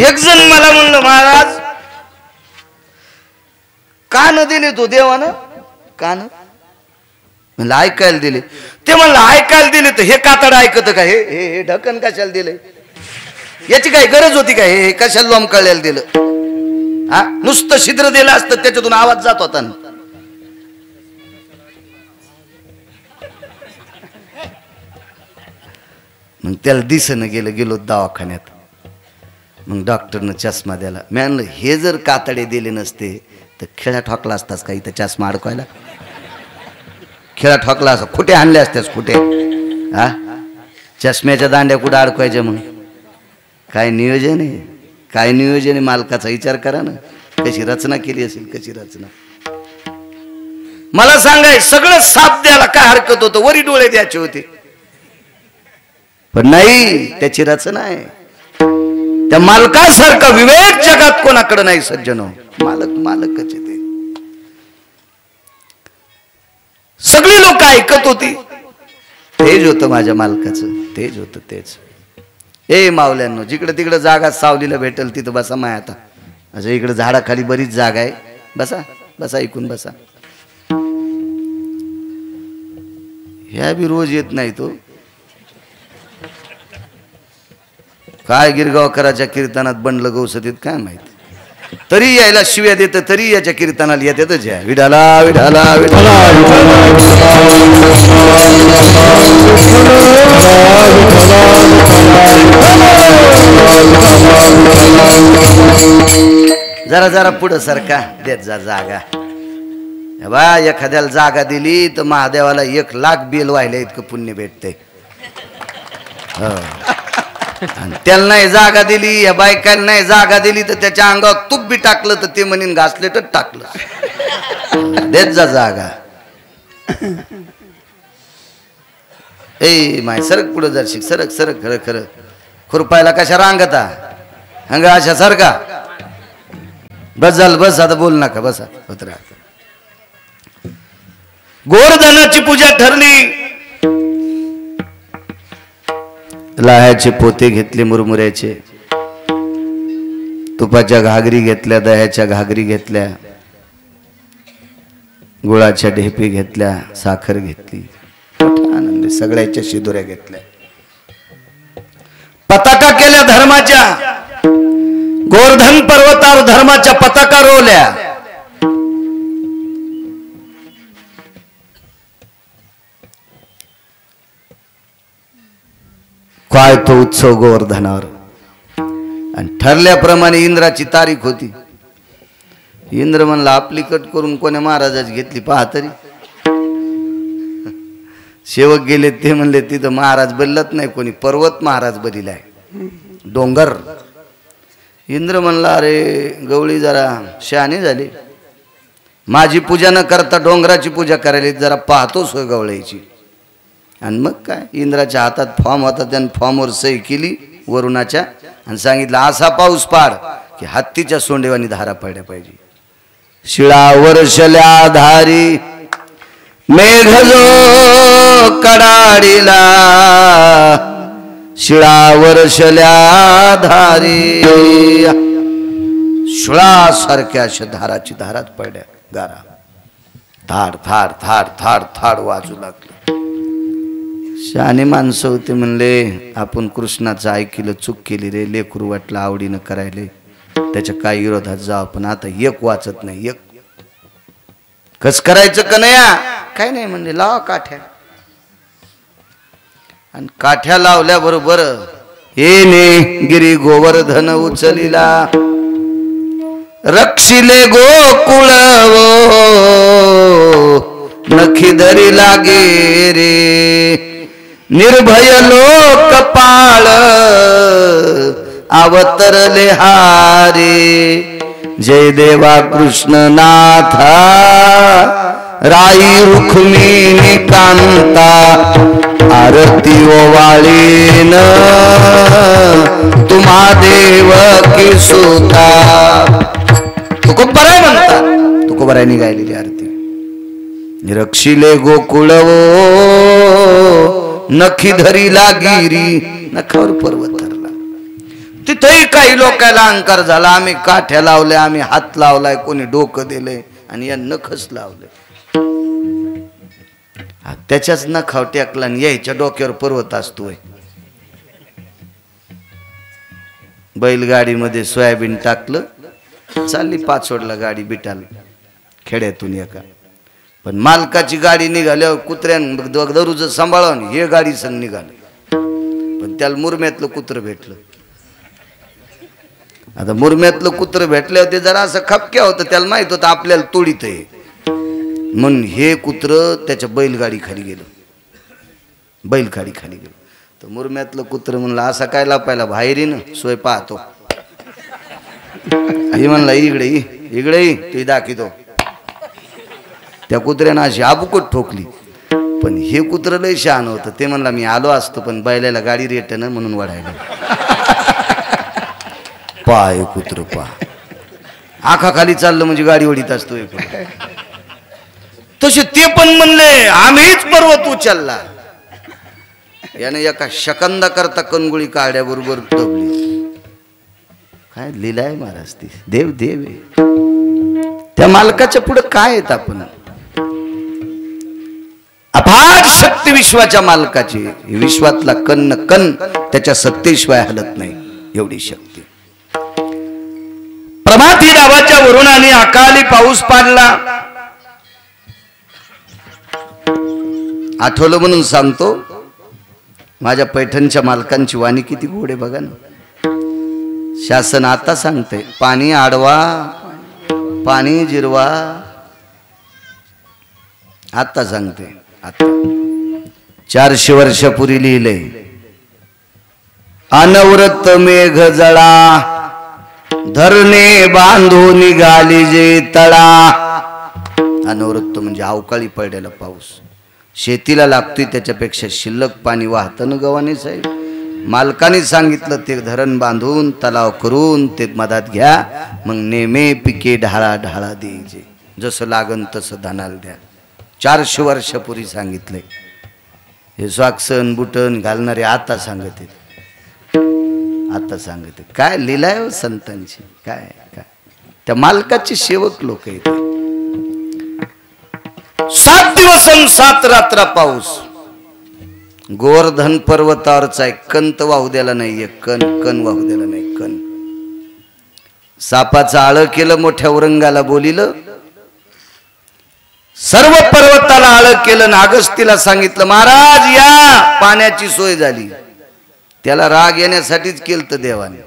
एक जण मला म्हणलं महाराज कान दिले तो देवानं. कान म्हणलं ऐकायला दिले. ते म्हणलं ऐकायला दिले तर हे कातड ऐकत का? हे ढक्कन कशाला दिले? याची काही गरज होती का? हे कशाला लोंबकळलेलं दिलं? हा नुसतं छिद्र दिलं असतं त्याच्यातून आवाज जात होता ना. मग त्याला दिसणं गेलं. गेलो दवाखान्यात. मग डॉक्टरनं चष्मा द्याला. मी म्हणलं हे जर कातडे दिले नसते तर खेळा ठोकला असतास का इथं चष्मा अडकवायला? खेळा ठोकला असं कुठे आणले असतेस कुठे? हा चष्म्याच्या दांड्या कुठं अडकवायच्या? मग काय नियोजन आहे, काय नियोजन आहे? मालकाचा विचार करा ना, कशी रचना केली असेल, कशी रचना. मला सांगाय सगळं साथ द्यायला काय हरकत होतं? वरी डोळे द्यायचे होते. पण नाही, त्याची रचना आहे. त्या मालकासारखा विवेक जगात कोणाकडे नाही सज्जनो. मालकच आहे ते. सगळी लोक ऐकत होती. तेज होतं माझ्या मालकाचं, तेज होतं तेज. ए मावल्यांनो, जिकडे तिकडे जागा सावलीला भेटेल तिथं बसा. माय आता असं इकडे झाडाखाली बरीच जागा आहे. बसा बसा, ऐकून बसा. ह्या बी रोज येत नाही तो. काय गिरगावकराच्या कीर्तनात बनलं गौसतीत काय माहिती. तरी यायला शिव्या देत, तरी याच्या कीर्तनाला येतातच. या विठाला विठाला विठाला जरा जरा पुढं सारखा देत जा जागा. बा एखाद्याला जागा दिली तर महादेवाला 1,00,000 बेल व्हायला इतकं पुण्य भेटते. त्याला नाही जागा दिली, या बायकाला नाही जागा दिली तर त्याच्या अंगावर तूप बी टाकलं तर ते म्हणीन घासले तर टाकलं. देत जा जागा. ए माय सरक पुढं जरशी, सरक सरक. खरं खरं खुरपायला कशा रांगता अंग अशा सारखा. बस झालं, बस आता बोल नका, बसा होत राहा. गोवर्धनाची पूजा ठरली. लाह्याचे पोते घेतले मुरमुऱ्याचे, तुपाच्या घागरी घेतल्या, दह्याच्या घागरी घेतल्या, गुळाच्या ढेपी घेतल्या, साखर घेतली. आनंद सगळ्याच्या शिदोऱ्या घेतल्या. पताका केल्या धर्माच्या. गोवर्धन पर्वतावर धर्माच्या पताका रोवल्या. काय तो उत्सव गोवर्धनावर. आणि ठरल्याप्रमाणे इंद्राची तारीख होती. इंद्र म्हणला आपली कट करून कोण्या महाराजाची घेतली पहा तरी. सेवक गेले, ते म्हणले तिथं महाराज बदलत नाही कोणी, पर्वत महाराज बदलाय, डोंगर. इंद्र म्हणला अरे गवळी जरा शहाणी झाली, माझी पूजा न करता डोंगराची पूजा करायला जरा पाहतोच होय गवळीची. आणि मग काय, इंद्राच्या हातात फॉर्म होता, त्यानं फॉर्मवर सही केली वरुणाच्या आणि सांगितलं असा पाऊस पाड की हत्तीच्या सोंडेवानी धारा पडल्या पाहिजे. शिळा वर्षल्या धारी मेघ जो कडाडीला, शिळा वर्षल्या धारी शिळासारख्या अशा धाराची धारात पडल्या गारा. थाड थाड थाड थाड थाड वाजू लागलं. शहाणे माणसं होते, म्हणले आपण कृष्णाचं ऐकलं, चूक केली रे, लेकरू वाटलं आवडीनं करायले, त्याच्या काही विरोधात जावं, पण आता एक वाचत नाही, एक कस करायचं कन्हैया? काय नाही म्हणले, लावा काठ्या. आणि काठ्या लावल्याबरोबर येणे गिरी गोवर्धन उचलिला, रक्षिले गोकुळ नखी धरी लागे रे, निर्भय लोकपाळ अवतरले हारे. जय देवा कृष्णनाथा राई रुक्मिणी कांता, आरती ओवाळीन तुम्हा देवकी सुता. तुकोबराय म्हणतात, तुकोबरायांनी गायलेली आरती. निरक्षिले गोकुळ नखी धरीला गिरी, नखावर पर्वत धरला. तिथेही काही लोकांना अहंकार झाला, आम्ही काठ्या लावल्या, आम्ही हात लावलाय, कोणी डोकं दिलंय आणि या नखच लावले. त्याच्याच नखाव टेकला आणि यायच्या डोक्यावर पर्वत असतोय. बैलगाडीमध्ये सोयाबीन टाकलं, चालली पाचोडला गाडी बिटाला खेड्यातून एका. पण मालकाची गाडी निघाल्यावर कुत्र्यान दररोज सांभाळून हे गाडी संग निघाले, पण त्याला मुरम्यातलं कुत्र भेटलं. आता मुरम्यातलं कुत्र भेटल्यावर ते जरा असं खपक्या होतं, त्याला माहित होतं आपल्याला तोडीत आहे, म्हणून हे कुत्र त्याच्या बैलगाडी खाली गेलं, बैलगाडी खाली गेलं. तर मुरम्यातलं कुत्र म्हणलं, असा काय लापायला बाहेरीन सोय पाहतो. आई म्हणला, इकडे इकडे ते दाखवतो. त्या कुत्र्यानं अशी आबुकट ठोकली, पण हे कुत्र लय शहाण होतं. ते म्हणला, मी आलो असतो पण बैलाला गाडी रेटन म्हणून वाढायला. पाय कुत्र पा आखा खाली चाललं म्हणजे गाडी वडीत असतो. तसे ते पण म्हणले, आम्हीच पर्वत उचलला. याने एका शकंदा करता कणगुळी काढ्याबरोबर दबली. काय लिलाय महाराज, ती देव देव आहे. त्या मालकाच्या पुढे काय आहेत आपण? अफाट शक्ती विश्वाच्या मालकाची, विश्वातला कण कण त्याच्या सत्तेशिवाय हलत नाही, एवढी शक्ती. प्रभाती नावाच्या वरुणाने अकाली पाऊस पाडला. आठवलं म्हणून सांगतो, माझ्या पैठणच्या मालकांची वाणी किती गोड आहे बघा ना. शासन आता सांगते, पाणी आडवा, पाणी जिरवा. आता सांगते, आता 400 वर्षापूर्वी लिहिले, अनवरत मेघ जळा, धरणे बांधून निघाली जे तळा. अनवरत म्हणजे अवकाळी पडलेला पाऊस, शेतीला लागतोय त्याच्यापेक्षा शिल्लक पाणी वाहतं ना गव्हाणे साहेब. मालकाने सांगितलं, ते धरण बांधून तलाव करून ते मधात घ्या, मग नेमे पिके ढाळा ढाळा द्यायचे, जसं लागन तसं धानाला द्या. 400 वर्षापूर्वी सांगितलंय. हे स्वाक्षण बुटन घालणारे आता सांगत आहेत, आता सांगत आहेत. काय लिलाय हो संतांची, काय काय त्या मालकाचे सेवक लोक आहेत. 7 दिवस 7 रात्र पाऊस. गोवर्धन पर्वतावरचा एक कंत वाहू द्याला नाही, एक कण वाहू द्याला नाही. कण सापाचं आळ केलं, मोठ्या औरंगाला बोलिलं, सर्व पर्वताला आळ केलं. नागस्तीला सांगितलं, महाराज या, पाण्याची सोय झाली. त्याला राग येण्यासाठीच केलं देवाने.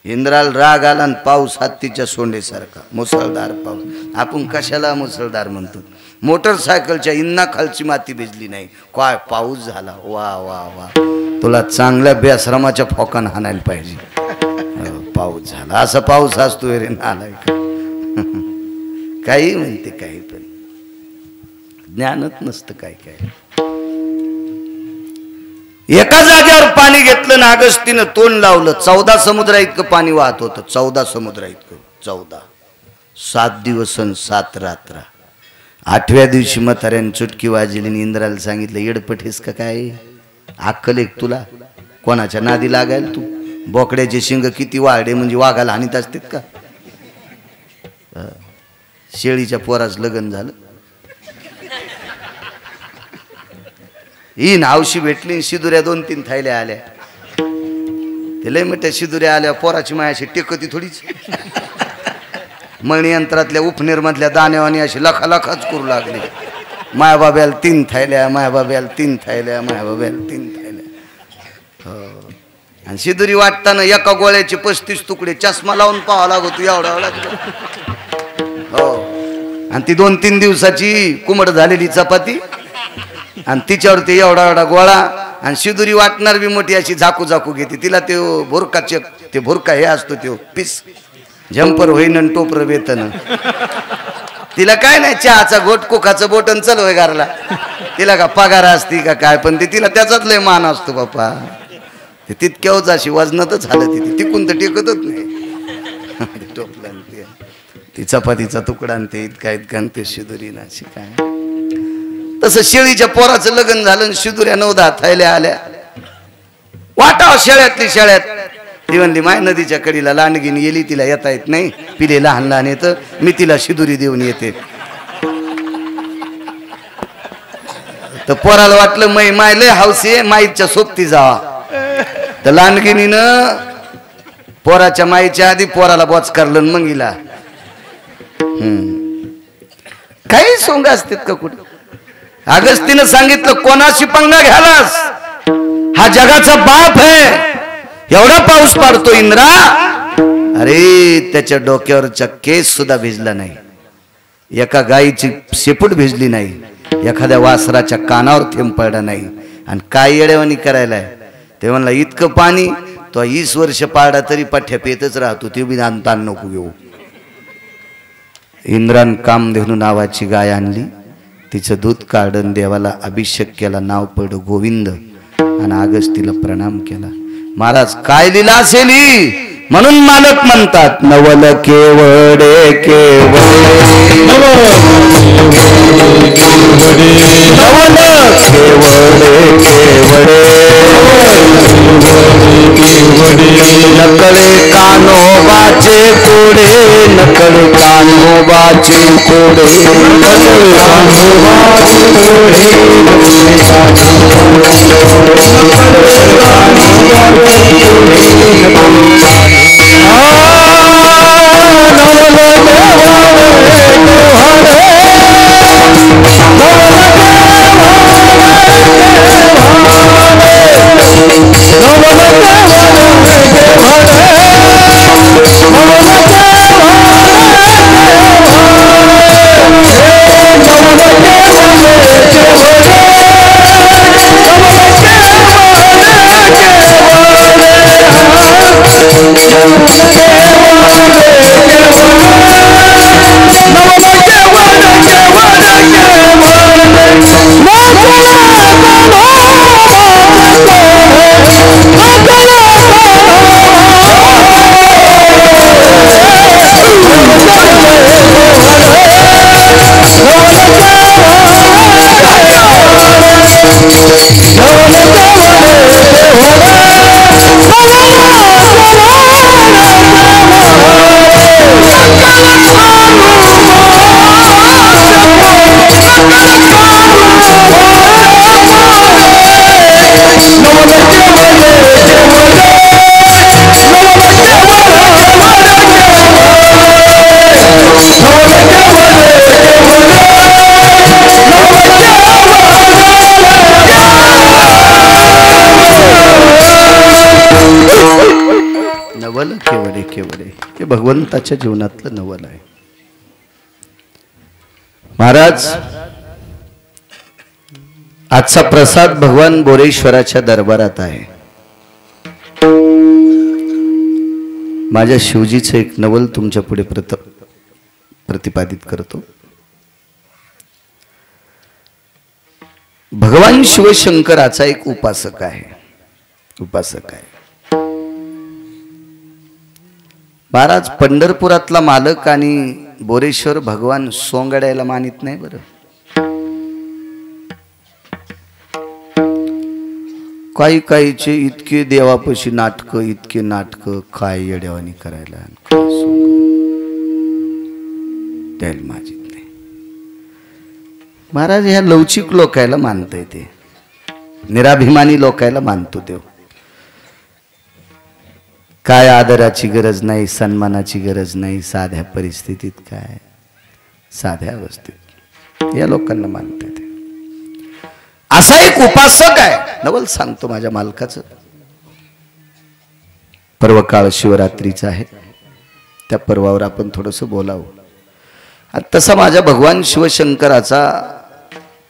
इंद्राला राग आला आणि पाऊस हत्तीच्या सोंडेसारखा, मुसळधार पाऊस. आपण कशाला मुसळधार म्हणतो? मोटरसायकलच्या इंना खालची माती भिजली नाही, काय पाऊस झाला. वा वा वा, तुला चांगल्या बेश्रमाच्या फोकान हाणायला पाहिजे. पाऊस झाला, असा पाऊस असतो रे नालायक. काही म्हणते, काही पण ज्ञानच नसतं काय काय. एका जागेवर पाणी घेतलं, नागस्तीनं तोंड लावलं, 14 समुद्रा इतकं पाणी वाहत होतं. 14 समुद्रा इतकं, 14. 7 दिवस 7 रात्र. 8व्या दिवशी म्हाताऱ्याने चुटकी वाजली आणि इंद्राला सांगितलं, येडपठीस का काय, अक्कल एक तुला, कोणाच्या नादी लागायला तू? बोकड्याचे शिंग किती वाढे म्हणजे वाघाला हानीत असतात का? शेळीच्या पोराच लग्न झालं. ही नावशी भेटली शिदुऱ्या 2-3 थैल्या आल्या ते लय मोठ्या शिदुऱ्या आल्या पोराची मायाशी टेकती थोडीच मणियंत्रातल्या उपनेर मधल्या दाण्यावानी अशी लखाच करू लागली मायाबाब्याला 3 थैल्या मायाबाब्याला 3 थैल्या मायाबाब्याला 3 थैल्या हो आणि शिदुरी वाटताना एका गोळ्याचे 35 तुकडे चष्मा लावून पाहावा लागतो एवढा हो आणि ती 2-3 दिवसाची कुमड झालेली चपाती आणि तिच्यावरती एवढा गोळा आणि शिदुरी वाटणार बी मोठी अशी झाकू घेते तिला ते भुरकाचे ते भुरका हे असतो ते पीस झंपर होईन टोपर वेतन तिला काय नाही चहाचा घोट कोकाचं बोटन चलवय गारला तिला का पगार असती का काय पण तिला त्याचाच लय मान असतो बाप्पा ते तितक्याच अशी वजनातच हालत ती तिकून तर टेकतच नाही टोपला ती चपातीचा तुकडा आणते इतका ते शिदुरीला अशी काय तसं शेळीच्या पोराचं लग्न झालं शिदुऱ्या 9-10 थैल्या आल्या वाटाव शेळ्यातली शेळ्यात ती म्हणली माय नदीच्या कडीला लांडगीन गेली तिला येता येत नाही पिले लहान येतं मी तिला शिदुरी देऊन येते तर पोराला वाटलं माय लय हौसी आहे माईच्या सोबती जावा तर लांडगिनीनं पोराच्या माईच्या आधी पोराला बॉच करलं मग हिला काही सोंग असतात का कुठे अगस्तीनं सांगितलं कोणाशी पंगा घ्यालास हा जगाचा बाप आहे एवढा पाऊस पडतो इंद्रा अरे त्याच्या डोक्यावरचा केस सुद्धा भिजला नाही एका गायीची शेपूट भिजली नाही एखाद्या वासराच्या कानावर थेंब पडला नाही आणि काय येड्यावानी करायलाय ते म्हणला इतकं पाणी तो 20 वर्ष पाडा तरी पठ्या पेतच राहतो ते बी ताण नको घेऊ इंद्रान कामधेनू नावाची गाय आणली तिचं दूध काढून देवाला अभिषेक केला नाव पड गोविंद आणि अगस्तीला प्रणाम केला महाराज काय लीला असेल म्हणून मालक म्हणतात नवल केवडे केवडे नवल केवडे नकळे कान्होबाचे कोडे नकळे कान्होबाचे कोडे नवल केवडे केवडे हे भगवंताच्या जीवनातलं नवल आहे महाराज आजचा प्रसाद भगवान बोरेश्वराच्या दरबारात आहे माझ्या शिवजीचं एक नवल तुमच्या पुढे प्रतिपादित करतो भगवान शिवशंकराचा एक उपासक आहे महाराज पंढरपुरातला मालक आणि बोरेश्वर भगवान सोंगड्याला मानित नाही बरं काहीचे इतके देवापाशी इतके नाटक काय येड्यावानी करायला त्याला माजित नाही महाराज ह्या लवचिक लोकायला मानता येते निराभिमानी लोकायला मानतो देव. काय आदराची गरज नाही, सन्मानाची गरज नाही, साध्या परिस्थितीत काय, साध्या अवस्थेत या लोकांना मानतात. असा एक उपासक आहे, नवल सांगतो माझ्या मालकाचं. पर्वकाळ शिवरात्रीचा आहे, त्या पर्वावर आपण थोडंसं बोलावं. तसा माझ्या भगवान शिवशंकराचा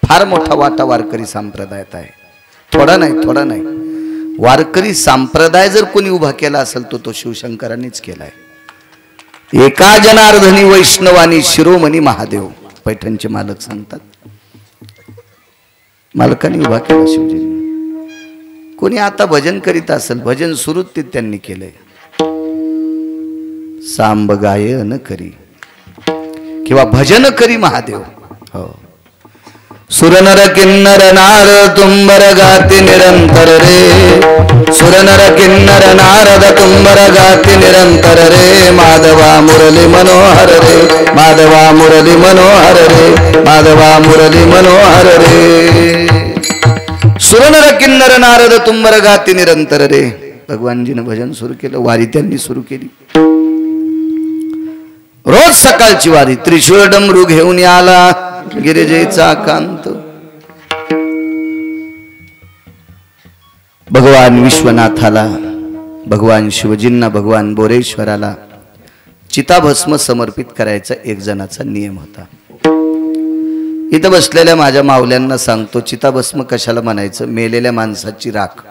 फार मोठा वाटा वारकरी संप्रदायात आहे. थोडा नाही. वारकरी संप्रदाय जर कोणी उभा केला असेल तो शिवशंकरांनीच केलाय. एका जनार्दनी वैष्णवानी शिरोमणी महादेव, पैठणचे मालक सांगतात, मालकांनी उभा केला शिवजींनी. कोणी आता भजन करीत असेल, भजन सुरू त्यांनी केलंय. सांब गायन करी किंवा भजन करी महादेव. हो, सुरनर किन्नर नारद तुंबर गाती निरंतर रे, सुरनर किन्नर नारद तुंबर गाती निरंतर रे, माधवा मुरली मनोहर रे, माधवा मुरली मनोहर रे, माधवा मुरली मनोहर रे. सुरनर किन्नर नारद तुंबर गाती निरंतर रे. भगवानजीनं भजन सुरू केलं, वारी त्यांनी सुरू केली. रोज सकाळची वारी. त्रिशूळ डमरू घेऊन आला गिरिजेचा कांत. भगवान विश्वनाथाला, भगवान शिवजींना, भगवान बोरेश्वराला चिताभस्म समर्पित करायचा एक जणाचा नियम होता. इथं बसलेल्या माझ्या मावल्यांना सांगतो, चिताभस्म कशाला म्हणायचं? मेलेल्या माणसाची राख.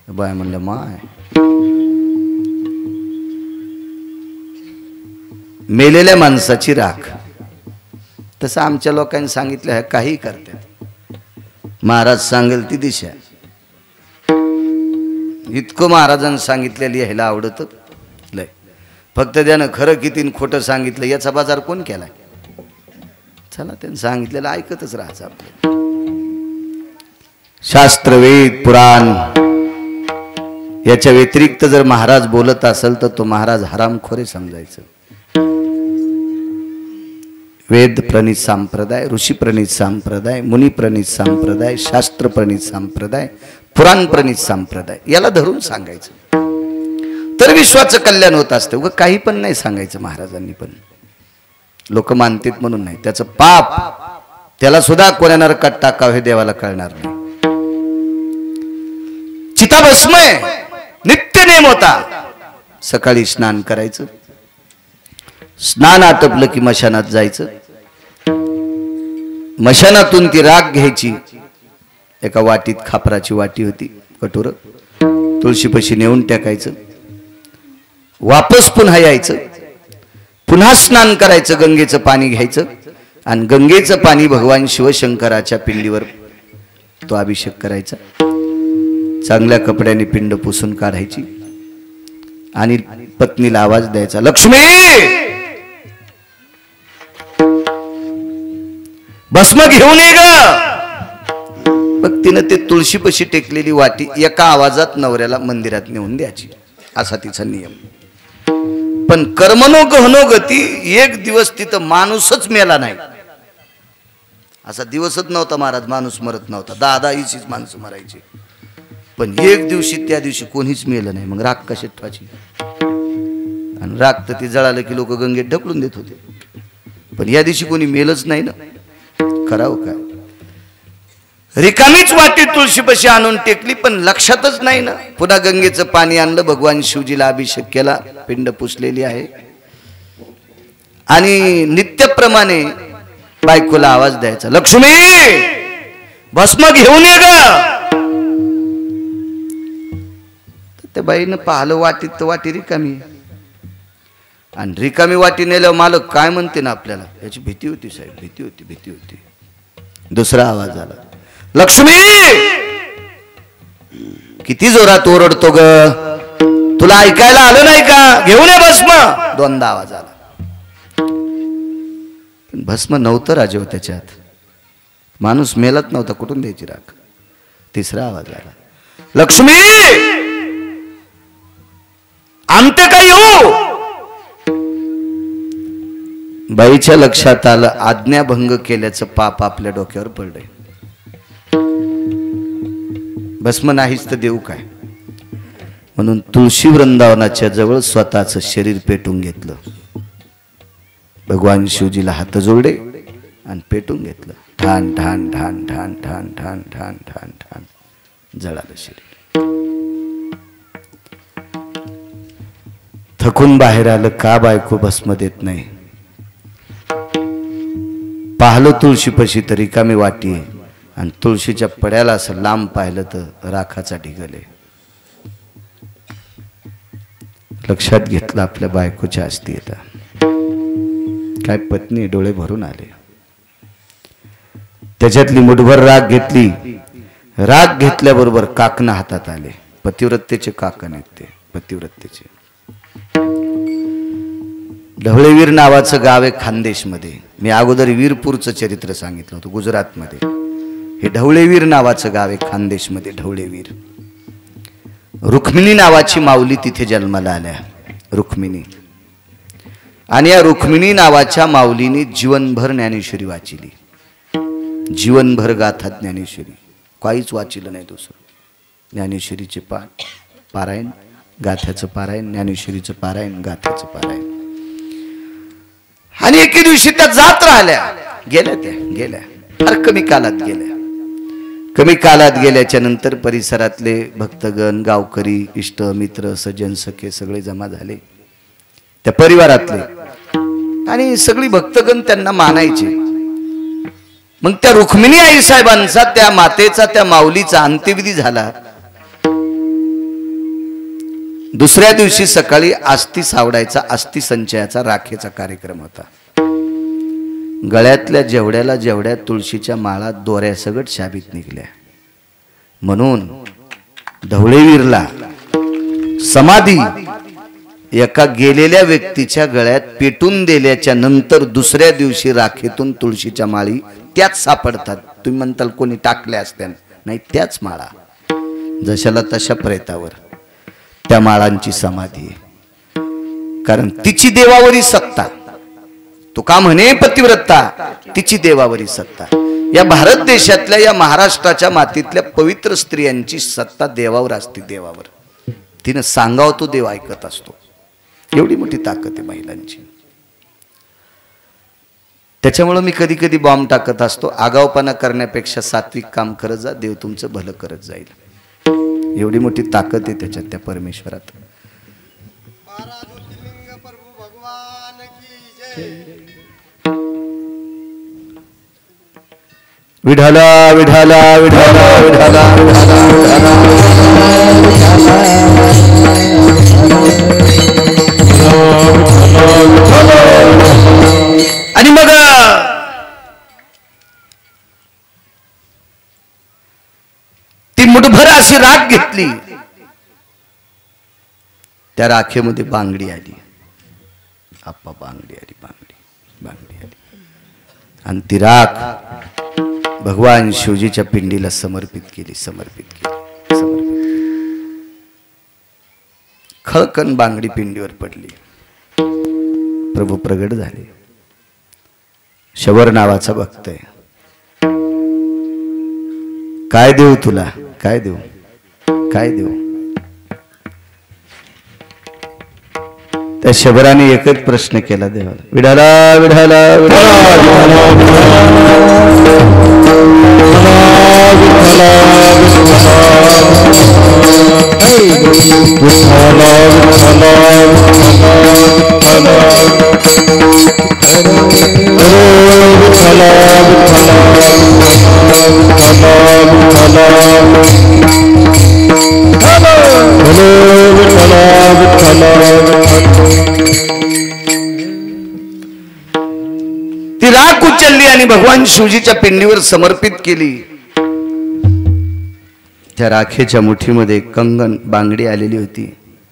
बाय म्हणलं, माय मेलेल्या माणसाची राख. तसं आमच्या लोकांनी सांगितलं आहे, काही करतात. महाराज सांगेल ती दिशा. इतकं महाराजांनी सांगितलेलं यायला आवडतं लय. फक्त त्यानं खरं किती खोटं सांगितलं याचा बाजार कोण केलाय? चला, त्यांनी सांगितलेलं ऐकतच राहायचं आपलं. शास्त्र, वेद, पुराण याच्या व्यतिरिक्त जर महाराज बोलत असेल तर तो महाराज हरामखोरे समजायचं. वेद प्रणित संप्रदाय, ऋषी प्रणित संप्रदाय, मुनी प्रणित संप्रदाय, शास्त्र प्रणित संप्रदाय, पुराण प्रणित संप्रदाय याला धरून सांगायचं तर विश्वाचं कल्याण होत असतं. उगा काही पण नाही सांगायचं महाराजांनी. पण लोक मानतात म्हणून नाही, त्याचं पाप त्याला सुद्धा कोण्या नरकात टाकावं हे देवाला कळणार नाही. चिताभस्म नित्य नेम होता. सकाळी स्नान करायचं, स्नान आटपलं की मशानात जायचं, मशानातून ती राख घ्यायची. एका वाटीत, खापराची वाटी होती, कटोर, तुळशीपाशी नेऊन टाकायचं. वापस पुन्हा यायचं, पुन्हा स्नान करायचं, गंगेचं पाणी घ्यायचं आणि गंगेचं पाणी भगवान शिवशंकराच्या पिंडीवर तो अभिषेक करायचा. चांगल्या कपड्याने पिंड पुसून काढायची आणि पत्नीला आवाज द्यायचा, लक्ष्मी भस्म घेऊन ये ग. मग तिनं ते तुळशीपाशी टेकलेली वाटी एका आवाजात नवऱ्याला मंदिरात नेऊन द्यायची, असा तिचा नियम. पण कर्मनो गहनो गती, एक दिवस तिथं माणूसच मेला नाही. असा दिवसच नव्हता महाराज, माणूस मरत नव्हता. 10-10 माणसं मरायची. पण एक दिवशी, त्या दिवशी कोणीच मेलं नाही. मग राख कशी ठेवायची? आणि राख तर ती जळालं की लोक गंगेत ढकलून देत होते. पण या दिवशी कोणी मेलच नाही ना. करावं काय? रिकामीच वाटी तुळशीपाशी आणून टेकली, पण लक्षातच नाही ना. पुन्हा गंगेचं पाणी आणलं, भगवान शिवजीला अभिषेक केला, पिंड पुसलेली आहे आणि नित्यप्रमाणे बायकोला आवाज द्यायचा, लक्ष्मी भस्म घेऊन ये ग. त्या बाईनं पाहिलं वाटीत, तर वाटी रिकामी. आणि रिकामी वाटी नेल्यावर मालक काय म्हणते ना आपल्याला, याची भीती होती साहेब, भीती होती. दुसरा आवाज आला, लक्ष्मी किती जोरात ओरडतो ग, तुला ऐकायला आलं नाही का, घेऊन ये भस्म. दोनदा आवाज आला, पण भस्म नव्हतं राजेव त्याच्यात. माणूस मेलत नव्हता, कुठून द्यायची राख. तिसरा आवाज आला, लक्ष्मी आमटे काय येऊ. बाईच्या लक्षात आलं, आज्ञाभंग केल्याचं पाप आपल्या डोक्यावर पडलंय. भस्म नाहीच तर देऊ काय? म्हणून तुळशी वृंदावनाच्या जवळ स्वतःचं शरीर पेटून घेतलं. भगवान शिवजीला हात जोडले आणि पेटून घेतलं. ठाण ठाण ठाण ठाण ठाण ठाण ठाण ठाण ठाण जळालं शरीर. थकून बाहेर आलं. का बायको भस्म देत नाही? पाहलं तुळशीपाशी तर रिकामी वाटी आहे आणि तुळशीच्या पड्याला असं लांब पाहिलं तर राखाचा ढिगल आहे. लक्षात घेतलं आपल्या बायकोच्या अस्थियता. काय पत्नी, डोळे भरून आले. त्याच्यातली मुठभर राग घेतली. राग घेतल्याबरोबर काकणं हातात आले. पतिव्रतेचे काकण आहेत ते, पतिव्रतेचे. ढवळेवीर नावाचं गाव आहे खानदेशमध्ये. मी अगोदर वीरपूरचं चरित्र सांगितलं होतं गुजरातमध्ये. हे ढवळेवीर नावाचं गाव आहे खानदेशमध्ये. ढवळेवीर. रुक्मिणी नावाची माऊली तिथे जन्माला आल्या. रुक्मिणी. आणि या रुक्मिणी नावाच्या माऊलीने जीवनभर ज्ञानेश्वरी वाचिली. जीवनभर गाथा ज्ञानेश्वरी. काहीच वाचिलं नाही दुसरं. ज्ञानेश्वरीचे पारायण, गाथ्याचं पारायण, ज्ञानेश्वरीचं पारायण, गाथ्याचं पारायण. आणि एके दिवशी त्या जात राहिल्या. गेल्या त्या गेल्या फार कमी कालात गेल्या. कमी कालात गेल्याच्या नंतर परिसरातले भक्तगण, गावकरी, इष्ट मित्र, सज्जन सखे सगळे जमा झाले त्या परिवारातले. आणि सगळी भक्तगण त्यांना मानायचे. मग त्या रुक्मिणी आई साहेबांचा, त्या मातेचा, त्या माऊलीचा अंत्यविधी झाला. दुसऱ्या दिवशी सकाळी अस्थी सावडायचा, अस्थी संचयाचा, राखेचा कार्यक्रम होता. गळ्यातल्या जेवढ्या तुळशीच्या माळा दोऱ्यासगट शाबीत निघल्या. म्हणून ढवळेवीरला समाधी एका गेलेल्या व्यक्तीच्या गळ्यात पेटून दिल्याच्या नंतर दुसऱ्या दिवशी राखेतून तुळशीच्या माळी त्याच सापडतात. तुम्ही म्हणताल कोणी टाकल्या असत्या, नाही, त्याच माळा. जशाला तशा प्रेतावर त्या माळांची समाधी आहे. कारण तिची देवावरी सत्ता. तो का म्हणे पतिव्रता, तिची देवावरी सत्ता. या भारत देशातल्या, या महाराष्ट्राच्या मातीतल्या पवित्र स्त्रियांची सत्ता देवावर असते. देवावर तिनं सांगावं तो देव ऐकत असतो. एवढी मोठी ताकद आहे महिलांची. त्याच्यामुळे मी कधी कधी बॉम्ब टाकत असतो. आगावपणा करण्यापेक्षा सात्विक काम करत जा, देव तुमचं भलं करत जाईल. एवढी मोठी ताकद आहे त्याच्यात, त्या परमेश्वरात. विठाला विठाला विठाला विठाला आणि मग ती मुठभर अशी राख घेतली. त्या राखेमध्ये बांगडी आली. आप्पा बांगडी आली, बांगडी आली. आणि ती राख भगवान शिवजीच्या पिंडीला समर्पित केली. खळकन बांगडी पिंडीवर पडली. प्रभू प्रगट झाले. शबर नावाचा भक्त आहे. काय देऊ तुला, काय देऊ, काय देऊ? त्या शबराने एकच प्रश्न केला देवाला. विठाला विठाला ती राख उचलली आणि भगवान शिवजीच्या पिंडीवर समर्पित केली. त्या राखेच्या मुठीमध्ये कंगन बांगडी आलेली होती.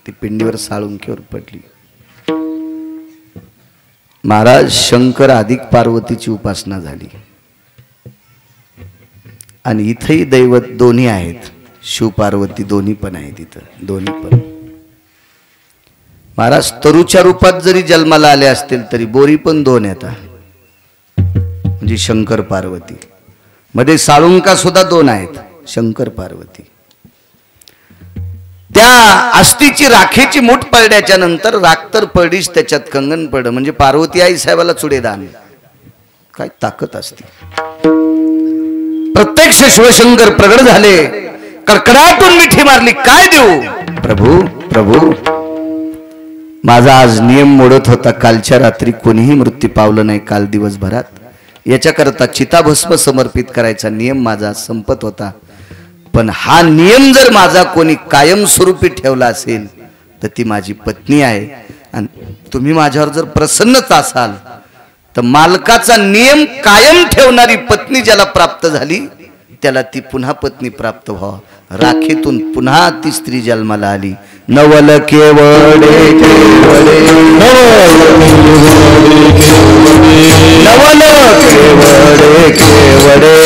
ती पिंडीवर साळुंकीवर पडली. महाराज शंकर अधिक पार्वतीची उपासना झाली. आणि इथेही दैवत दोन्ही आहेत. शिव पार्वती दोन्ही पण आहेत इथं, दोन्ही पण. महाराज तरुच्या रूपात जरी जन्माला आले असतील तरी बोरी पण दोन येतात. म्हणजे शंकर पार्वती मध्ये साळुंका सुद्धा दोन आहेत. शंकर पार्वती त्या आष्टीची राखेची मूठ पडल्याच्या नंतर राख तर पडीच त्याच्यात कंगन पड, म्हणजे पार्वती आई साहेबाला चुडेदान. काय ताकद असते. प्रत्यक्ष शिवशंकर प्रगट झाले, कडकडाटून मिठी मारली. काय देऊ प्रभू प्रभू, माझा आज नियम मोडत होता. कालच्या रात्री कोणीही मृत्यू पावलं नाही काल दिवसभरात. याच्याकरता चिताभस्म समर्पित करायचा नियम माझा संपत होता. पण हा नियम जर माझा कोणी कायमस्वरूपी ठेवला असेल तर ती माझी पत्नी आहे. आणि तुम्ही माझ्यावर जर प्रसन्नच असाल तर मालकाचा नियम कायम ठेवणारी पत्नी ज्याला प्राप्त झाली त्याला ती पुन्हा पत्नी प्राप्त व्हावं. राखेतून पुन्हा ती स्त्री जन्माला आली. नवल केवडे केवडे नवल केवडे केवडे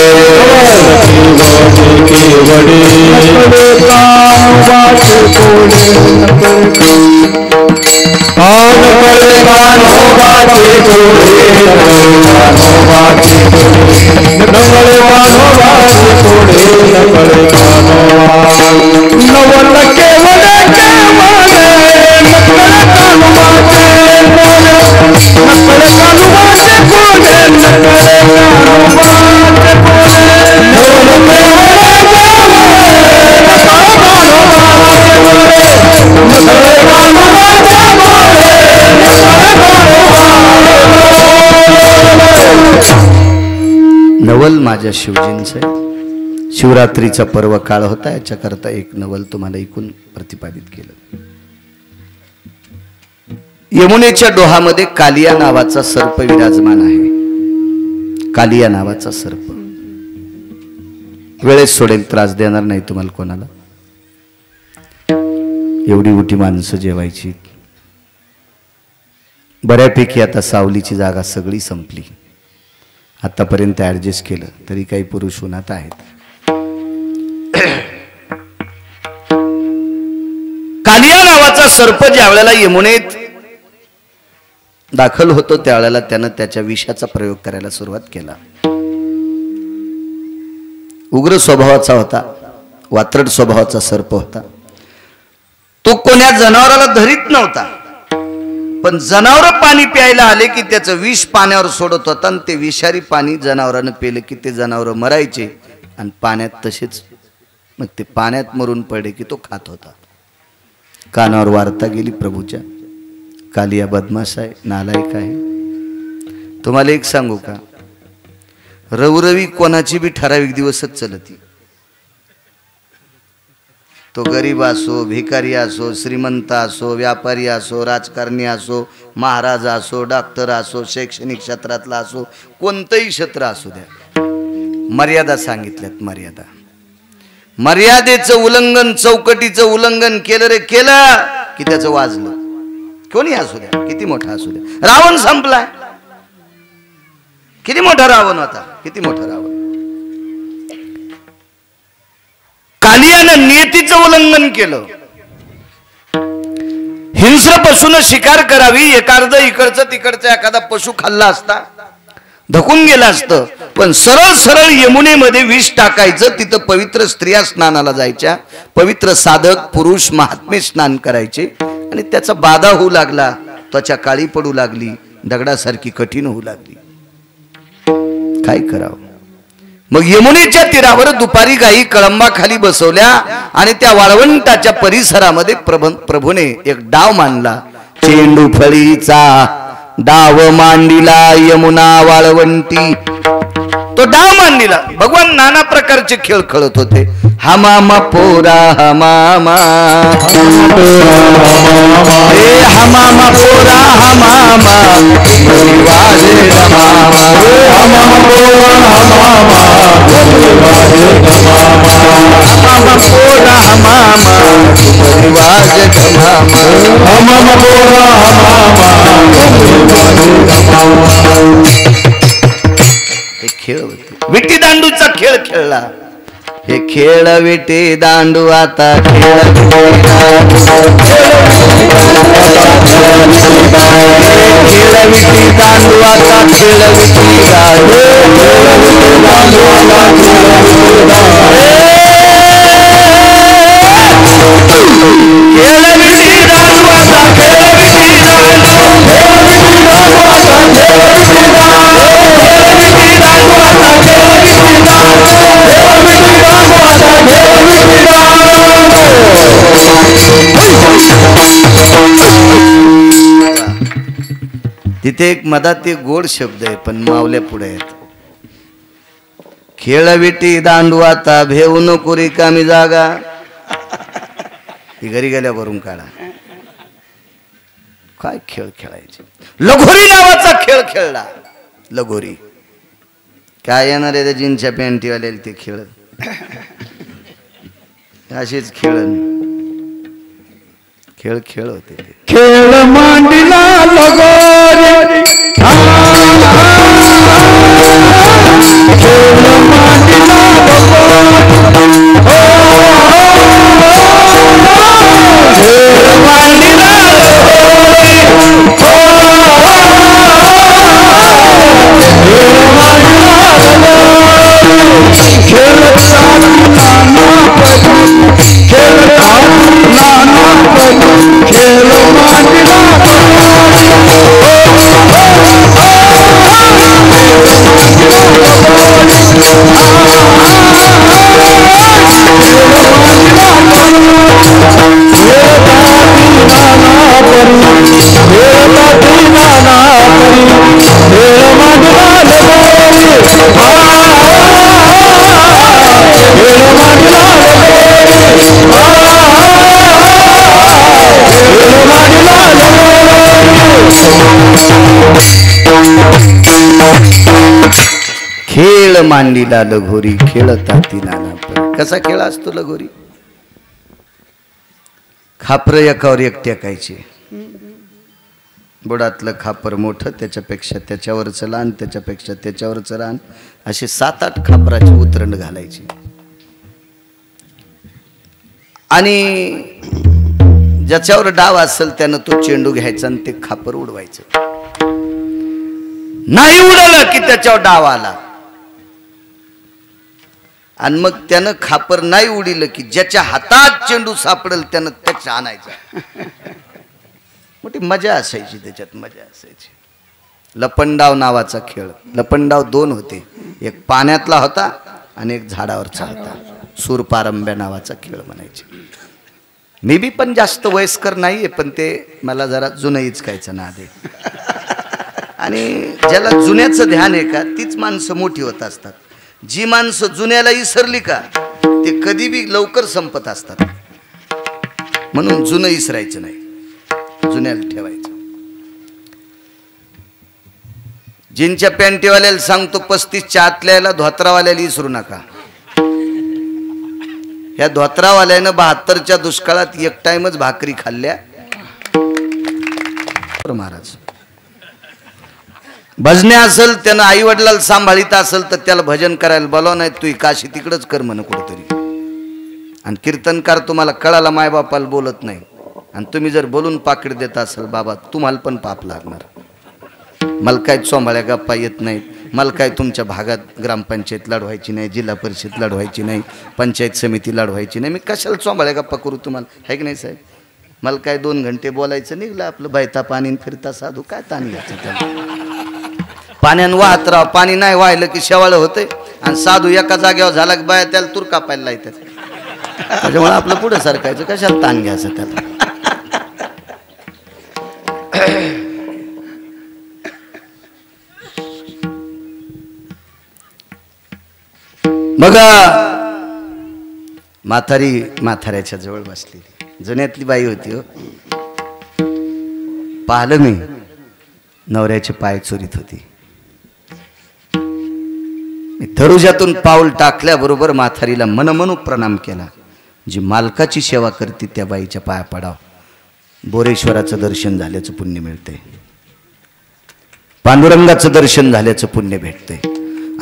नवल माझ्या शिवजींचं. शिवरात्रीचा पर्व काळ होता, याच्याकरता एक नवल तुम्हाला ऐकून प्रतिपादित केलं. यमुनेच्या डोहामध्ये कालिया नावाचा सर्प विराजमान आहे. कालिया नावाचा सर्प वेळेस सोडेल, त्रास देणार नाही तुम्हाला कोणाला. एवढी मोठी माणसं जेवायची. बऱ्यापैकी आता सावलीची जागा सगळी संपली. आतापर्यंत ऍडजस्ट केलं तरी काही पुरुष उन्हात आहेत. कालिया नावाचा सर्प ज्या वेळेला यमुनेत दाखल होतो त्यावेळेला त्यानं त्याच्या विषाचा प्रयोग करायला सुरुवात केला. उग्र स्वभावाचा होता, वात्रट स्वभावाचा सर्प होता. तो कोण्या जनावराला धरीत नव्हता, पण जनावर पाणी प्यायला आले की त्याचं विष पाण्यावर सोडत होता. आणि ते विषारी पाणी जनावरानं पेलं की ते जनावर मरायचे आणि पाण्यात तसेच, मग ते पाण्यात मरून पडले की तो खात होता. कानावर वार्ता गेली प्रभूच्या, कालिया बदमाश आहे, नालायक आहे. तुम्हाला एक सांगू का, रवरवी कोणाची बी ठराविक दिवसच चलती. तो गरीब असो, भिकारी असो, श्रीमंत असो, व्यापारी असो, राजकारणी असो, महाराज असो, डॉक्टर असो, शैक्षणिक क्षेत्रातला असो, कोणतंही क्षेत्र असू द्या, मर्यादा सांगितल्यात. मर्यादा, मर्यादेचं उल्लंघन, चौकटीचं उल्लंघन केलं रे केलं की त्याचं वाजलं. कोणी असू द्या, किती मोठा असू द्या. रावण संपलाय. किती मोठा रावण होता, किती मोठा रावण. कालियानं नियतीचं उल्लंघन केलं. हिंस्र पशून शिकार करावी, एखादं इकडचं तिकडचं एखादा पशु खाल्ला असता, धकून गेला असतं. पण सरळ सरळ यमुनेमध्ये विष टाकायचं. तिथं पवित्र स्त्रिया स्नानाला जायच्या, पवित्र साधक पुरुष महात्मे स्नान करायचे. आणि त्याचा बाधा होऊ लागला, त्वचा काळी पडू लागली, दगडासारखी कठीण होऊ लागली. काय करावं. मग यमुनेच्या तीरावर दुपारी गायी कळंबाखाली बसवल्या आणि त्या वाळवंटाच्या परिसरामध्ये प्रभूने एक डाव मांडला. चेंडू फळीचा डाव मांडिला यमुना वाळवंटी. तो डाव मांडला. भगवान नाना प्रकारचे खेळ खेळत होते. हमामा पोरा हमामा, हे हमामा पोरा हमामा, वाजे हमामा, हमामा पोरा हमामा, हमामा पोरा हमामा, वाजे हमामा, हमामा पोरा हमामा. हे खेळ होते. विटी दांडूचा खेळ खेळला. हे खेळ विटी दांडू आता खेळ, खेळ विटी दांडू आता खेळ विटी दांडू, इथे एक मधात एक गोड शब्द आहे पण मावल्या पुढे आहेत. खेळविटी दांडू आता भेऊ नको रिकामी जागा. ती घरी गेल्यावरून काढा. काय खेळ खेळायचे. लगोरी नावाचा खेळ खेळला. लगोरी काय येणार आहे त्या जीनच्या पॅन्टीवाल्याला ते खेळ. असेच खेळ खेळ खेळ होते ते. खेळ मांडीला लगोरी खेळ मांडीला लगोरी खेळता ती नाना. कसा खेळ असतो लगोरी. खापर एकावर एक टेकायचे. बुडातलं खापर मोठं त्याच्यापेक्षा त्याच्यावरचं लहान त्याच्यापेक्षा त्याच्यावरचं लहान असे 7-8 खापराची उतरण घालायची. आणि ज्याच्यावर डाव असेल त्यानं तो चेंडू घ्यायचा आणि ते खापर उडवायचं. नाही उडवलं की त्याच्यावर डाव आला. आणि मग त्यानं खापर नाही उडीलं की ज्याच्या हातात चेंडू सापडेल त्यानं त्याच्या आणायचा. मोठी मजा असायची त्याच्यात. मजा असायची. लपंडाव नावाचा खेळ. लपंडाव 2 होते. एक पाण्यातला होता आणि एक झाडावरचा होता. सूरपारंब्या नावाचा खेळ म्हणायचे. मी बी पण जास्त वयस्कर नाहीये पण ते मला जरा जुनं इचकायचं नाद आहे. आणि ज्याला जुन्याचं ध्यान आहे का तीच माणसं मोठी होत असतात. जी माणसं जुन्याला इसरली का ते कधी बी लवकर संपत असतात. म्हणून जुनं इसरायचं नाही. जुन्याला ठेवायचं. जीनच्या पॅन्टीवाल्याला सांगतो 35च्या आतल्याला धोत्रावाल्याला इसरू नका. ह्या धोत्रावाल्यानं 72च्या दुष्काळात एक टाइमच भाकरी खाल्ल्या. महाराज भजने असेल त्यानं आई वडिलाला सांभाळीत असेल तर त्याला भजन करायला बोलवा. नाही तू काशी तिकडच कर म्हण कुठेतरी. आणि कीर्तनकार तुम्हाला कळाला मायबापाला बोलत नाही आणि तुम्ही जर बोलून पाकिट देत असाल बाबा तुम्हाला पण पाप लागणार. मला काय चोंबाळ्या गप्पा येत नाहीत. मला काय तुमच्या भागात ग्रामपंचायत लढवायची नाही, जिल्हा परिषद लढवायची नाही, पंचायत समिती लढवायची नाही. मी कशाला चोंबाळ्या गप्पा करू तुम्हाला. आहे की नाही साहेब. मला काय 2 घंटे बोलायचं निघलं आपलं. बैता पाणी फिरता साधू काय ताण घ्यायचं त्याला. पाण्यानं वाहत राहा. पाणी नाही वाहिलं की शेवाळं होतंय आणि साधू एका जागेवर झाला की बाया त्याला तूर कापायला लायतात. त्याच्यामुळे आपलं पुढे सरकायचं कशाला ताण घ्यायचं त्याला. बघा म्हातारी म्हाताऱ्याच्या जवळ बसली. जुन्यातली बाई होती हो. पाहिलं मी नवऱ्याचे पाय चोरीत होती. दरुजातून पाऊल टाकल्याबरोबर म्हातारीला मनमनूक प्रणाम केला. जी मालकाची सेवा करते त्या बाईच्या पाया पडाव. बोरेश्वराचं दर्शन झाल्याचं पुण्य मिळते. पांडुरंगाचं दर्शन झाल्याचं पुण्य भेटते.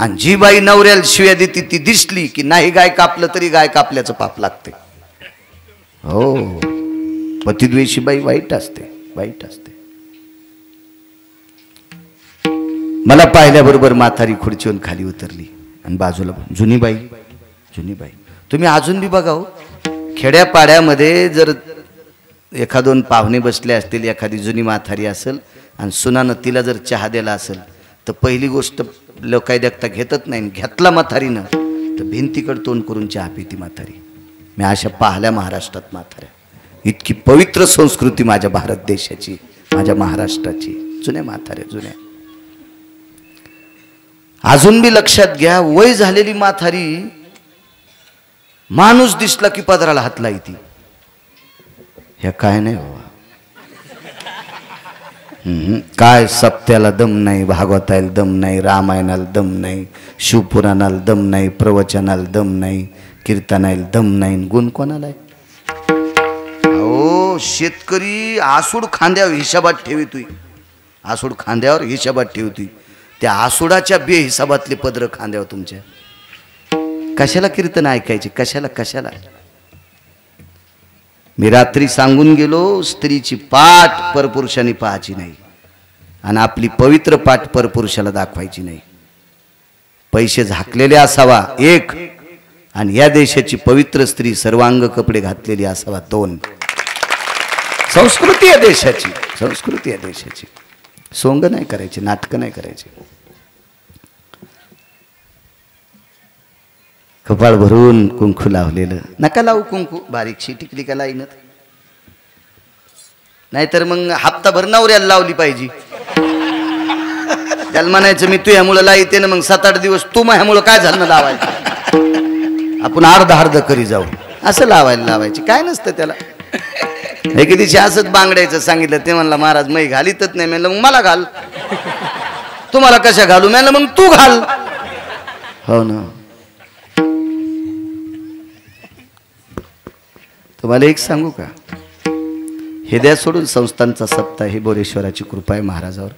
आणि जी बाई नवऱ्याला शिव्या देते ती दिसली की नाही गाय कापलं तरी गाय कापल्याचं पाप लागते. हो पतिद्वेषी बाई वाईट असते. वाईट असते. मला पाहिल्याबरोबर म्हातारी खुर्चीवरून खाली उतरली आणि बाजूला जुनी बाई. जुनी बाई तुम्ही अजून बी बघा हो. खेड्यापाड्यामध्ये जर 1-2 पाहुणे बसले असतील, एखादी जुनी म्हातारी असेल आणि सुनानं तिला जर चहा दिला असेल तर पहिली गोष्ट लोक काय देखता घेतच नाही. घेतला म्हातारीनं तर भिंतीकडे तोंड करून चहा पिती म्हातारी. मी अशा पाहिल्या महाराष्ट्रात म्हाताऱ्या. इतकी पवित्र संस्कृती माझ्या भारत देशाची, माझ्या महाराष्ट्राची. जुने म्हातारे जुने. अजून बी लक्षात घ्या, वय झालेली म्हातारी माणूस दिसला की पदराला हात लायती. हे काय नाही बाबा. काय सप्त्याला दम नाही, भागवताला दम नाही, रामायणाला दम नाही, शिवपुराणाला दम नाही, प्रवचनाला दम नाही, कीर्तनाला दम नाही. गुण कोणाला आहे? अहो शेतकरी आसूड खांद्यावर हिशोबात ठेवतोय, आसूड खांद्यावर हिशोबात ठेवतोय. त्या आसूडाच्या बेहिसाबातले पदर खांद्यावर तुमच्या. कशाला कीर्तन ऐकायचे? कशाला कशाला? मी रात्री सांगून गेलो, स्त्रीची पाठ परपुरुषाने पाहायची नाही आणि आपली पवित्र पाठ परपुरुषाला दाखवायची नाही. पैसे झाकलेले असावा एक, आणि या देशाची पवित्र स्त्री सर्वांग कपडे घातलेली असावा दोन. संस्कृती आहे देशाची, संस्कृती आहे देशाची. सोंग नाही करायची, नाटकं नाही करायची. कपाळ भरून कुंकू लावलेलं. नका लावू कुंकू, बारीकशी टिकली का लाईनत. नाहीतर मग हप्ताभर नवऱ्याला लावली पाहिजे. त्याला म्हणायचं मी तुझ्यामुळं लाईते ना, मग 7-8 दिवस तू माझ्यामुळं काय झालं ना लावायचं, आपण अर्ध करी जाऊ असं लावायची. काय नसतं त्याला. एके दिवशी असंच बांगड्याचं सांगितलं, ते म्हणला महाराज मै घालीतच नाही. म्हणलं मग मला घाल. तुम्हाला कशा घालू? म्हणलं मग तू घाल. हो ना. तुम्हाला एक सांगू का, हे द्या सोडून संस्थांचा सप्ताह, ही बोरेश्वराची कृपा आहे महाराजावर.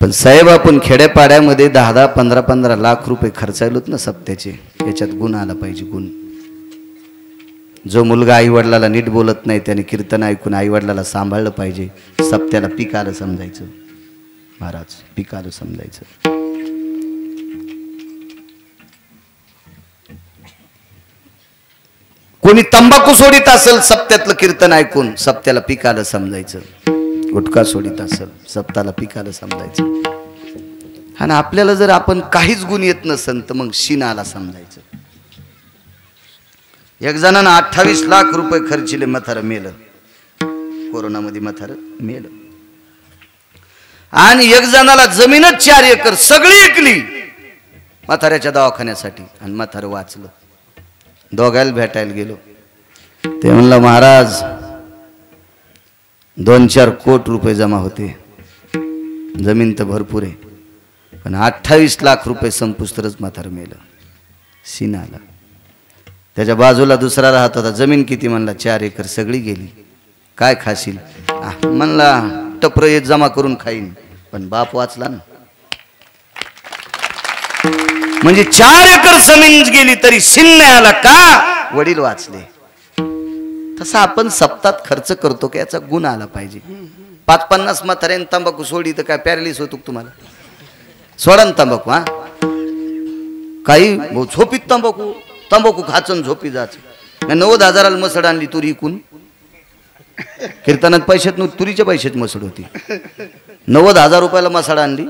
पण साहेब आपण खेड्यापाड्यामध्ये 10-10, 15-15 लाख रुपये खर्चायलोत ना सप्त्याचे. याच्यात गुण आला पाहिजे, गुण. जो मुलगा आईवडिलाला नीट बोलत नाही त्याने कीर्तन ऐकून आईवडिलाला सांभाळलं पाहिजे. सप्त्याला पीक आलं समजायचं महाराज, पीक आलं समजायचं. कोणी तंबाखू सोडित असेल सप्त्यातलं कीर्तन ऐकून, सप्त्याला पीक आलं समजायचं. गुटखा सोडित असेल, सप्त्याला पीक आलं समजायचं. आणि आपल्याला जर आपण काहीच गुण येत नसेल तर मग शीन आला समजायचं. एक जणांना 28 लाख रुपये खर्चिले, म्हातारं मेलं. कोरोनामध्ये म्हातारं मेलं. आणि एक जणाला जमीनच 4 एकर सगळी विकली म्हाताऱ्याच्या दवाखान्यासाठी, आणि म्हातारं वाचलं. दोघायला भेटायला गेलो. ते म्हणलं महाराज 2-4 कोटी रुपये जमा होते, जमीन तर भरपूर आहे, पण 28 लाख रुपये संपुस्तरच म्हातारं मेलं. शीन आला. त्याच्या बाजूला दुसरा राहत होता. जमीन किती? म्हणला 4 एकर, सगळी गेली. काय खाशील? म्हणला टपर एक जमा करून खाईन. पण बाप वाचला ना. म्हणजे 4 एकर जमीन गेली तरी शीन नाही आला का? वडील वाचले. तसा आपण सप्तात खर्च करतो की याचा गुण आला पाहिजे. 5-50 म्हाताऱ्याने तंबाखू सोडी तर काय पॅरालिस होतो तुम्हाला? सोडा ना तंबाखू. हा काही झोपीत तंबाखू खाचन झोपी जाच. 90,000ला मसड आणली तुरी इकून. कीर्तनात पैशात तुरीच्या पैशात मसड होती. 90,000 रुपयाला मसाड आणली.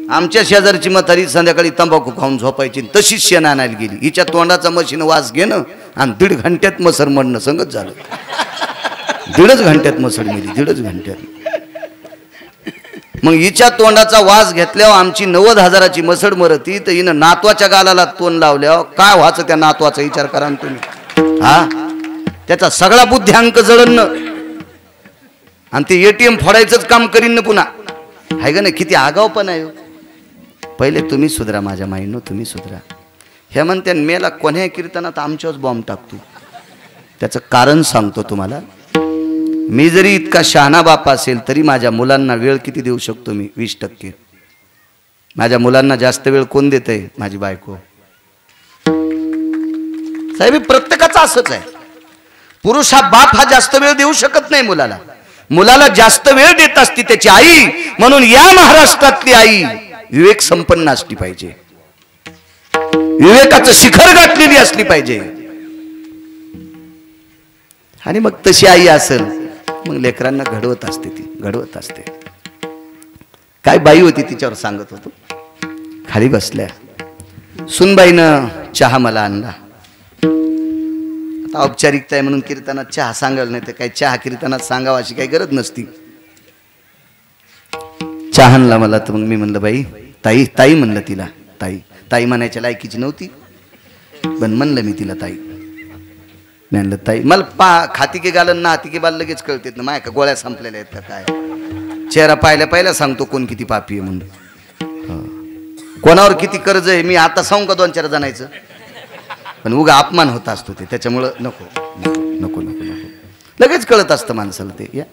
आमच्या शेजारची म्हातारी संध्याकाळी तंबाखू खाऊन झोपायची, तशीच शेण आणायला गेली. हिच्या तोंडाचा मशीन वास घेणं आणि 1.5 घंट्यात मसर मरणं संगत झालं. 1.5 घंट्यात मसड मिली, 1.5 घंट्यात. मग हिच्या तोंडाचा वास घेतल्यावर आमची 90,000ची मसड मरती, तर हिनं नातवाच्या गालाला तोंड लावल्यावर काय व्हायचं त्या नातवाचा विचार करा ना तुम्ही. हा त्याचा सगळा बुद्ध्यांक जळण आणि ते ATM फोडायचंच काम करीन ना पुन्हा. आहे का नाही? किती आगाव पण आहे. पहिले तुम्ही सुधरा माझ्या माईनो, तुम्ही सुधरा. हे म्हणते मेला कोण्या कीर्तनात आमच्याच बॉम्ब टाकतो. त्याचं कारण सांगतो तुम्हाला. मी जरी इतका शहाणा बाप असेल तरी माझ्या मुलांना वेळ किती देऊ शकतो मी? 20%. माझ्या मुलांना जास्त वेळ कोण देतंय? माझी बायको. साहेब प्रत्येकाचं असंच आहे. पुरुष हा बाप हा जास्त वेळ देऊ शकत नाही मुलाला. मुलाला जास्त वेळ देत असती त्याची आई. म्हणून या महाराष्ट्रातली आई विवेक संपन्न असली पाहिजे, विवेकाचं शिखर गाठलेली असली पाहिजे. आणि मग तशी आई असेल मग लेकरांना घडवत असते, ती घडवत असते. काय बाई होती तिच्यावर सांगत होतो. खाली बसल्या सुनबाईनं चहा मला आणला. आता औपचारिकता आहे म्हणून कीर्तनात चहा सांगायला नाही, तर काही चहा कीर्तनात सांगावा अशी काही गरज नसती. चहानला मला, तर मग मी म्हणलं बाई ताई ताई म्हणलं तिला, ताई ताई म्हणायच्या लायकीची नव्हती, पण म्हणलं मी तिला ताई. म्हणलं ताई, मला खाती के गालन ना हाती के बाल लगेच कळतेत ना, माय का गोळ्या संपलेल्या आहेत का काय. चेहरा पाहिल्या सांगतो कोण किती पापी आहे म्हणून, कोणावर किती कर्ज आहे मी आता सांगू का 2-4 जणांचं. पण उगा अपमान होत असतो ते, त्याच्यामुळं नको नको नको नको, लगेच कळत असतं माणसाला ते. या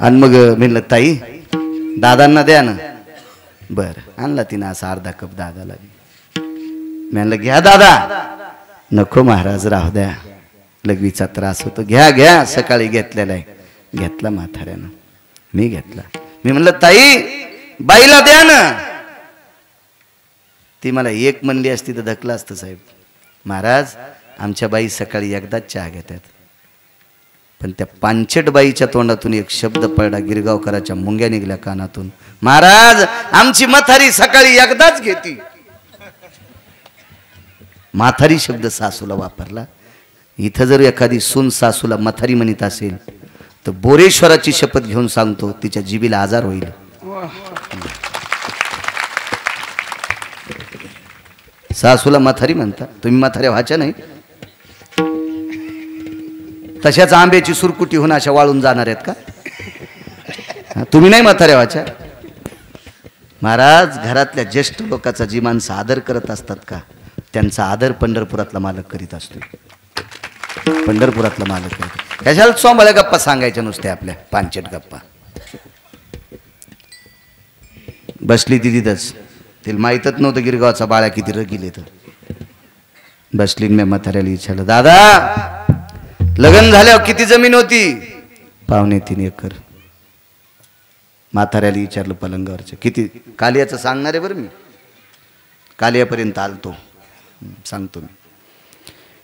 आणि मग म्हणलं ताई दादांना द्या ना. बरं आणला तिनं असा अर्धा कप दादाला. म्हणलं घ्या दादा. नको महाराज राहू द्या, लघवीचा त्रास होतो. घ्या घ्या, सकाळी घेतलेला आहे. घेतला म्हाताऱ्यानं, मी घेतला. मी म्हणलं ताई बाईला द्या ना. ती मला एक म्हणली असती तर धकलं असतं साहेब. महाराज आमच्या बाई सकाळी एकदाच चहा घेतात. पण त्या पांचट बाईच्या तोंडातून एक शब्द पडला, गिरगावकराच्या मुंग्या निघल्या कानातून. महाराज आमची म्हातारी सकाळी एकदाच घेती. म्हातारी शब्द सासूला वापरला. इथं जर एखादी सून सासूला म्हातारी म्हणत असेल तर बोरेश्वराची शपथ घेऊन सांगतो तिच्या जिबीला आजार होईल. सासूला म्हातारी म्हणता, तुम्ही म्हाताऱ्या व्हायच्या नाही. तशाच आंब्याची सुरकुटी होऊन अशा वाळून जाणार आहेत का तुम्ही? नाही म्हाताऱ्या व्हायच्या. महाराज घरातल्या ज्येष्ठ लोकांचा जी माणसं आदर करत असतात का, त्यांचा आदर पंढरपुरातला मालक करीत असतो. पंढरपुरातला मालक करीत. कशाला सोंबळ्या गप्पा सांगायच्या नुसत्या आपल्या पांचट गप्पा. बसली ती तिथंच, तिला माहीतच नव्हतं गिरगावचा बाळा किती रगील येतं. बसली. मी म्हाताऱ्याला विचारलं, दादा लग्न झाल्यावर किती जमीन होती? 2.25 एकर. म्हाताऱ्याला विचारलं पलंगावरचं किती. कालियाचं सांगणार आहे बरं, मी कालियापर्यंत आलतो, सांगतो मी.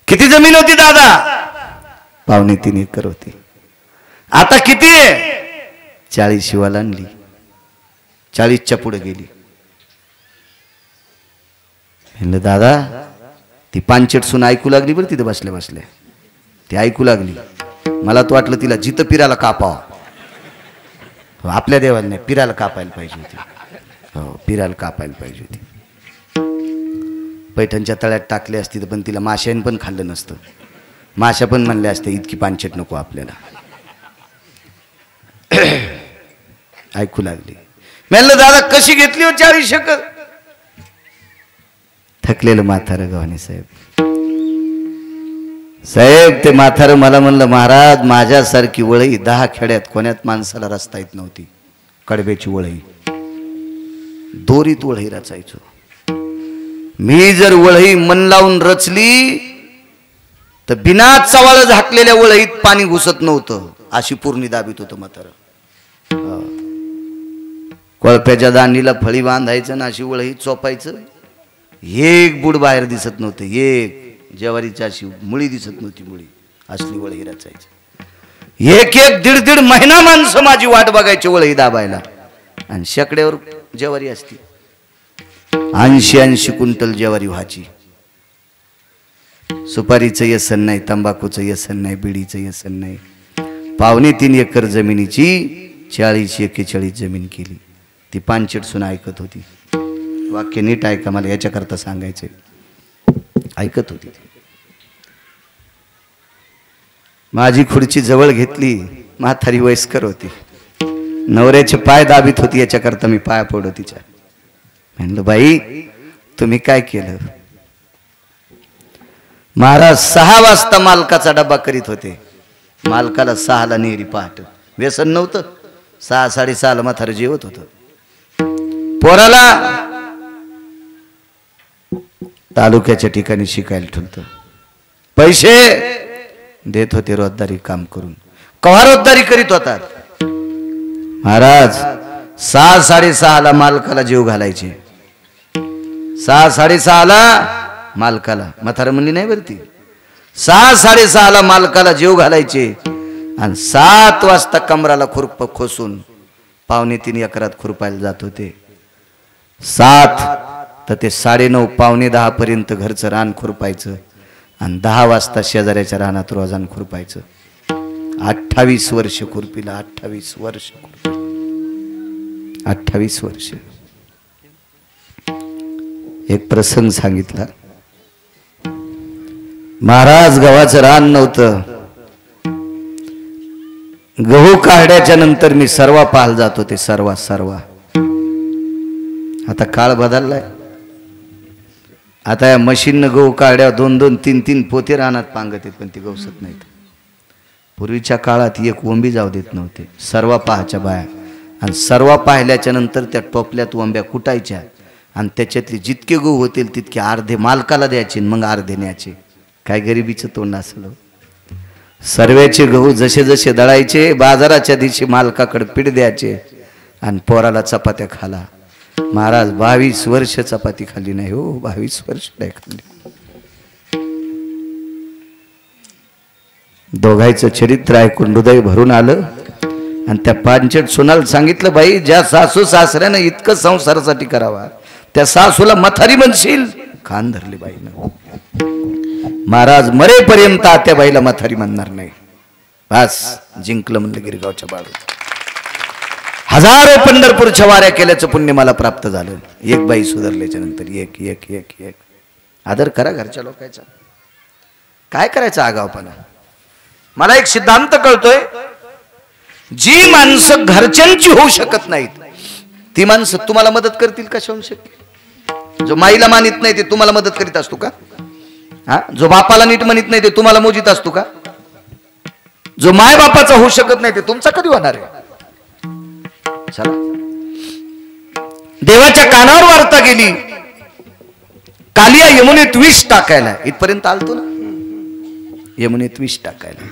किती जमीन होती दादा? 2.25 एकर होती. आता किती आहे? 40 शिवाला आणली. 40च्या पुढे गेली. म्हणलं दादा ती पांचट सून ऐकू लागली बरं तिथं बसल्या बसल्या. ती ऐकू लागली. मला तर वाटलं तिला जिथं पिराला कापावं. आपल्या देवाला नाही, पिराला कापायला पाहिजे होती. हो पिराला कापायला पाहिजे होती. पैठणच्या तळ्यात टाकले असती तर पण तिला माशाने पण खाल्लं नसतं. माशा पण म्हणल्या असते इतकी पांचट नको आपल्याला. ऐकू लागली. म्हणलं दादा कशी घेतली हो 40 एकर? थकलेलं म्हातारं गव्हाणे साहेब. साहेब ते म्हातारं मला म्हणलं, महाराज माझ्यासारखी वळई 10 खेड्यात कोण्यात माणसाला रस्ता येत नव्हती. कडब्याची वळई, दोरीत वळई रचायचो मी. जर वळई मन लावून रचली तर बिना चवाळ झाकलेल्या वळईत पाणी घुसत नव्हतं. अशी पूर्णी दाबीत होतं म्हातारं. कोळप्याच्या दांडीला फळी बांधायचं ना अशी वळई चोपायचं. एक बुड बाहेर दिसत नव्हतं. एक ज्वारीची अशी मुळी दिसत नव्हती. मुळी असली वळई रचायची. एक 1.5 महिना माणसं माझी वाट बघायची वळई दाबायला. आणि शेकड्यावर ज्वारी असती. 80 क्विंटल ज्वारी व्हायची. सुपारीचं व्यसन नाही, तंबाखूचं व्यसन नाही, बिडीचं व्यसन नाही. 2.25 एकर जमिनीची 40-41 जमीन केली. ती पांचट सून ऐकत होती. वाक्य नीट ऐका, मला याच्याकरता सांगायचंय. ऐकत होती. माझी खुर्ची जवळ घेतली. म्हातारी वयस्कर होती. नवऱ्याचे पाय दाबीत होती. याच्याकरता मी पाया पडलो तिच्या. म्हणलं बाई तुम्ही काय केलं? महाराज 6 वाजता मालकाचा डब्बा करीत होते. मालकाला 6ला नेहरी पहाट. व्यसन नव्हतं. 6-6:30 म्हातारं जेवत होतं. पोराला तालुक्याच्या ठिकाणी शिकायला ठेवतं. पैसे देत होते रोजदारी काम करून. कव्हा रोजदारी करीत होतात महाराज? 6-6:30 मालकाला जेव घालायचे. 6-6:30 मालकाला. म्हातारं म्हणली नाही बरं ती. 6-6:30 मालकाला जेव घालायचे. आणि 7 वाजता कमराला खुरप खोसून 2.25 एकरात खुरपायला जात होते. 7 तर ते 9:30 9:45 पर्यंत घरचं रान खुरपायचं. आणि 10 वाजता शेजाऱ्याच्या रानात रोजान खुरपायचं. 28 वर्ष खुरपीला, 28 वर्ष, 28 वर्ष. एक प्रसंग सांगितला. महाराज गव्हाचं रान नव्हतं. गहू काढण्याच्या नंतर मी सर्वा पाहायला जात होते. सर्वा आता काळ बदललाय. आता या मशीननं गहू काढ्या 2-2, 3-3 पोते रानात पांगत आहेत, पण ती गवसत नाहीत. पूर्वीच्या काळात एक वंबी जाऊ देत नव्हते. सर्वा पाहाच्या बाया, आणि सर्वा पाहिल्याच्या नंतर त्या टोपल्यात वंब्या कुटायच्या, आणि त्याच्यातले जितके गहू होतील तितके अर्धे मालकाला द्यायचे, मग अर्धे न्यायचे. काय गरिबीचं तोंड असलं. सर्वेचे गहू जसे जसे दळायचे, बाजाराच्या दिवशी मालकाकडे पीठ द्यायचे, आणि पोराला चपात्या खाला. महाराज 22 वर्ष चपाती खाल्ली नाही हो, 22 वर्ष नाही खाल्ली. दोघांचं चरित्र ऐकून हृदय भरून आलं. आणि त्या पांचट सुनाला सांगितलं, बाई ज्या सासू सासऱ्यानं इतकं संसारासाठी करावा, त्या सासूला मथारी म्हणशील. खान धरली बाईनं. महाराज मरेपर्यंत त्या बाईला मथारी म्हणणार नाही. बस जिंकलं म्हणलं गिरगावच्या बाळू. हजारो पंढरपूरच्या वाऱ्या केल्याचं पुण्य मला प्राप्त झालं. एक बाई सुधारल्याच्या नंतर एक एक एक एक. आदर करा घरच्या लोकांचा. काय करायचं आगावपणा. मला एक सिद्धांत कळतोय, जी माणसं घरच्यांची होऊ शकत नाहीत ती माणसं तुम्हाला मदत करतील कशा होऊ शक्य. जो माईला मानित नाही ते तुम्हाला मदत करीत असतो का? हा, जो बापाला नीट म्हणत नाही ते तुम्हाला मोजित असतो का? जो माय बापाचा होऊ शकत नाही ते तुमचा कधी होणार आहे? चला, देवाच्या कानावर वार्ता गेली, कालिया यमुनेत विष टाकायला. इथपर्यंत आलतो ना, यमुनेत विष टाकायला.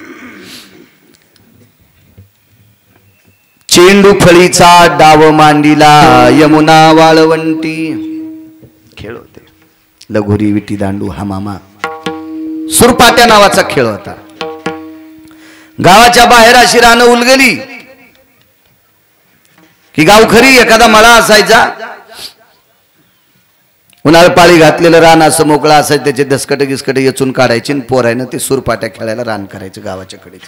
चेंडू फळीचा डाव मांडीला, यमुना वाळवंटी. खेळ होते. लगोरी, विटी दांडू, हा मामा. सुरपाट्या नावाचा खेळ होता. गावाच्या बाहेर अशी रानं उलगली की गावखरी एखादा मळा असायचा. उन्हाळ पाळी घातलेलं रान असं मोकळा असायचं, त्याचे दसकट गिसकट येचून काढायचे, आणि पोरायनं ते सुरपाट्या खेळायला रान करायचं गावाच्या कडे.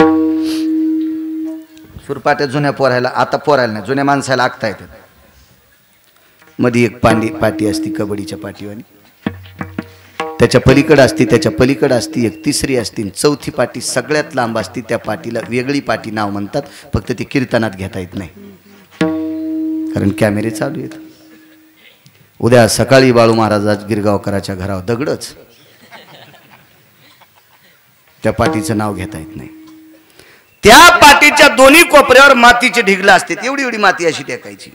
सुरपाट्या जुन्या पोरायला, आता पोरायला नाही, जुन्या माणसाला आखता येतात. मध्ये एक पाटी असती कबड्डीच्या पाठीवानी, त्याच्या पलीकडे असती, त्याच्या पलीकडे असती एक तिसरी असती, चौथी पाटी सगळ्यात लांब असती. त्या पाटीला वेगळी पाटी नाव म्हणतात, फक्त ती कीर्तनात घेता येत नाही कारण कॅमेरे चालू आहेत. उद्या सकाळी बाळू महाराज गिरगावकराच्या घरावर दगडच, त्या पाटीचं नाव घेता येत नाही. त्या पाटीच्या दोन्ही कोपऱ्यावर मातीचे ढिगला असतात. एवढी एवढी माती अशी टेकायची.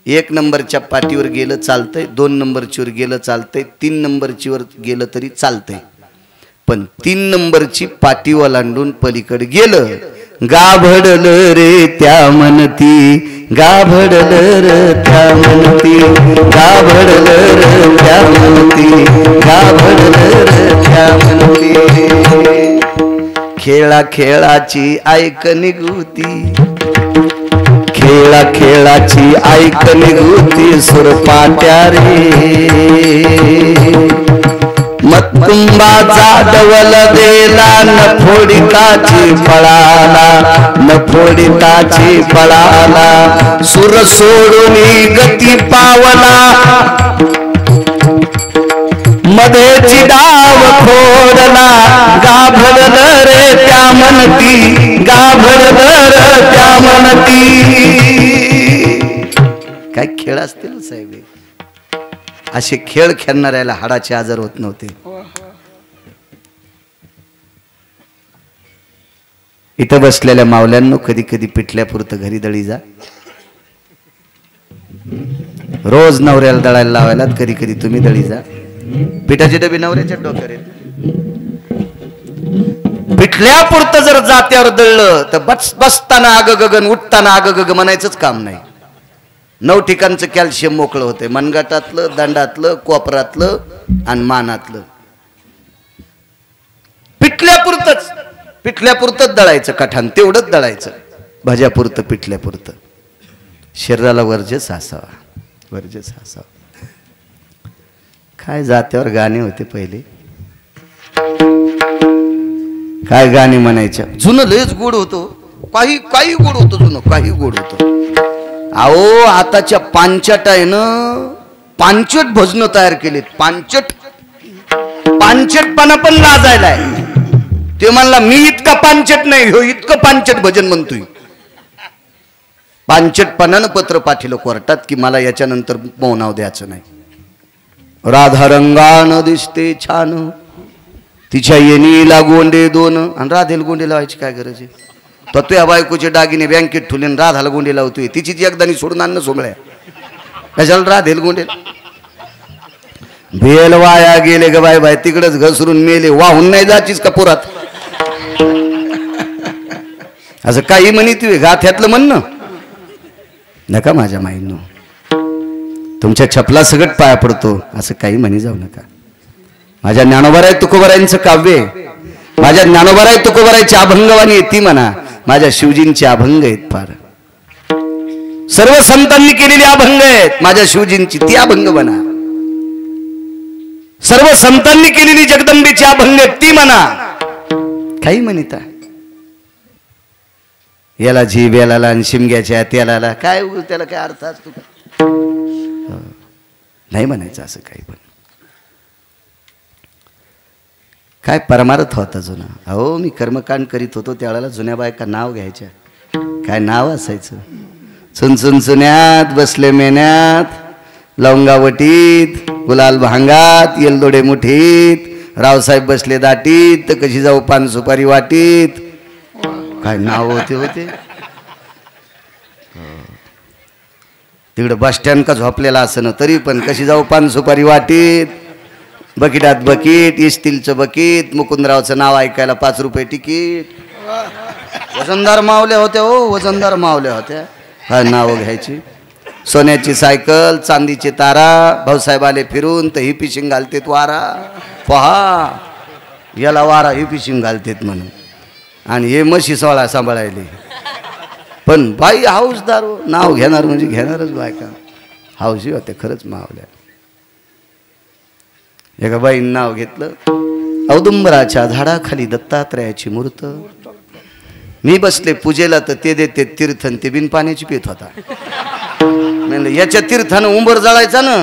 1 नंबरच्या पाठीवर गेलं चालतंय, 2 नंबरचीवर गेलं चालतंय, 3 नंबरचीवर गेलं तरी चालतंय, पण 3 नंबरची पाटी ओलांडून पलीकडे गेलं, गाभडलं रे त्या म्हणती, गाभडलं रे त्या म्हणती, गाभडलं रे त्या म्हणती, गाभडलं रे त्या म्हणती. खेळा खेळाची ऐक निघुती, खेळा खेळाची ऐक निघुती, सुरपाट्या रे. मतुंबाचा डवल देला, न फोडिताची पळाला, न फोडिताची पळाला, सुर सोडून गती पावला, मध्येची डाव खोडला, गाभडलं रे त्या म्हणती, गाभडलं रे त्या म्हणती. काय खेळ असतील साहेब, असे खेळ खेळणाऱ्याला हाडाचे आजार होत नव्हते. इथं बसलेल्या मावल्यांनो, कधी कधी पिठल्यापुरतं घरी दळी जा. रोज नवऱ्याला दळायला लावायला, कधी कधी तुम्ही दळी जा. पिठाचे डबे नवऱ्याच्या डोक्यावर येत. पिठल्यापुरतं जर जात्यावर दळलं तर बसताना आग गगन, उठताना आग गग म्हणायचंच काम नाही. 9 ठिकाणचं कॅल्शियम मोकळं होतंय, मनगटातलं, दंडातलं, कोपरातलं आणि मानातलं. पिठल्यापुरतंच, पिठल्यापुरतंच दळायचं कठान, तेवढंच दळायचं. भाज्यापुरतं, पिठल्यापुरतं. शरीराला वर्जस असावा, वर्जस असावा. काय जात्यावर गाणे होते पहिले. काय गाणी म्हणायचं जुनं लयच गोड होतं. काही काही गोड होतं जुनं, काही गोड होतं. अहो आताच्या पांचट आहे ना, पांचट भजन तयार केलीत. पांचटपणा पण लाजायला आहे. ते म्हणला मी इतका पांचट नाही, हो इतकं पांचट भजन म्हणतोय. पांचटपणानं पत्र पाठवलं कोर्टात की मला याच्यानंतर मौनाव द्यायचं नाही. राधा रंगानं दिसते छान, तिच्या येणीला गोंडे दोन. आणि राधेला गोंडे लावायची काय गरज आहे? तो तुझ्या बायकोचे दागिने बँकेत ठेवले, राधाला गोंडे लावतोय. तिची एकदानी सोडून आणणं सोमळ्या, कशाला राधेल गोंडे? बेल वाया गेले ग बाय बाय, तिकडच घसरून मेले. वाहून नाही जाचीस का पुरात? असं काही म्हणी तू गाथ्यातलं म्हणणं नका माझ्या माईंनो. तुमच्या छपला सगट पाया पडतो असं काही म्हणी जाऊ नका. माझ्या ज्ञानोबाराय तुकोबारायांचं काव्य, माझ्या ज्ञानोबाराय तुकोबारायची अभंगवाणी आहे ती म्हणा. माझ्या शिवजींचे अभंग आहेत फार, सर्व संतांनी केलेली अभंग आहेत. माझ्या शिवजींची ती अभंग म्हणा. सर्व संतांनी केलेली जगदंबेची अभंग आहेत ती म्हणा. काही म्हणता याला जीव याला आणि शिमग्याच्या त्याला काय त्याला काय अर्थ असतो का? नाही म्हणायचं असं काही. पण काय परमार्थ होता जुना. अहो मी कर्मकांड करीत होतो त्यावेळेला जुन्या बायका नाव घ्यायच्या. काय नाव असायचं? चुनचुन चुन्यात, बसले मेन्यात, लवंगावटीत, गुलाल भांगात, येलदोडे मुठीत, रावसाहेब बसले दाटीत, तर कशी जाऊ पान सुपारी वाटीत. काय नाव होते. तिकडे बस स्टँड का झोपलेला असं तरी पण कशी जाऊ पान सुपारी वाटीत. बकिटात बकीट, इस्टीलचं बकीट, मुकुंदरावचं नाव ऐकायला 5 रुपये तिकीट. वजनदार मावल्या होत्या हो, वजनदार मावल्या होत्या. काय नावं घ्यायची. सोन्याची सायकल, चांदीचे तारा, भाऊसाहेब आले फिरून तर ही पिशिंग घालतेत वारा. पहा याला वारा ही पिशिंग घालतेत म्हणून. आणि हे म्हशी सोळा सांभाळायले. पण बाई हाऊसदार, नाव घेणार म्हणजे घेणारच बायका. हाऊसी होते खरंच मावल्या. एका बाईनं नाव घेतलं, औदुंबराच्या झाडाखाली दत्तात्रयाची मूर्त. मी बसले पूजेला तर ते देते तीर्थन, ते बिन पाण्याची पेत होता. म्हणलं याच्या तीर्थानं उंबर जळायचा ना.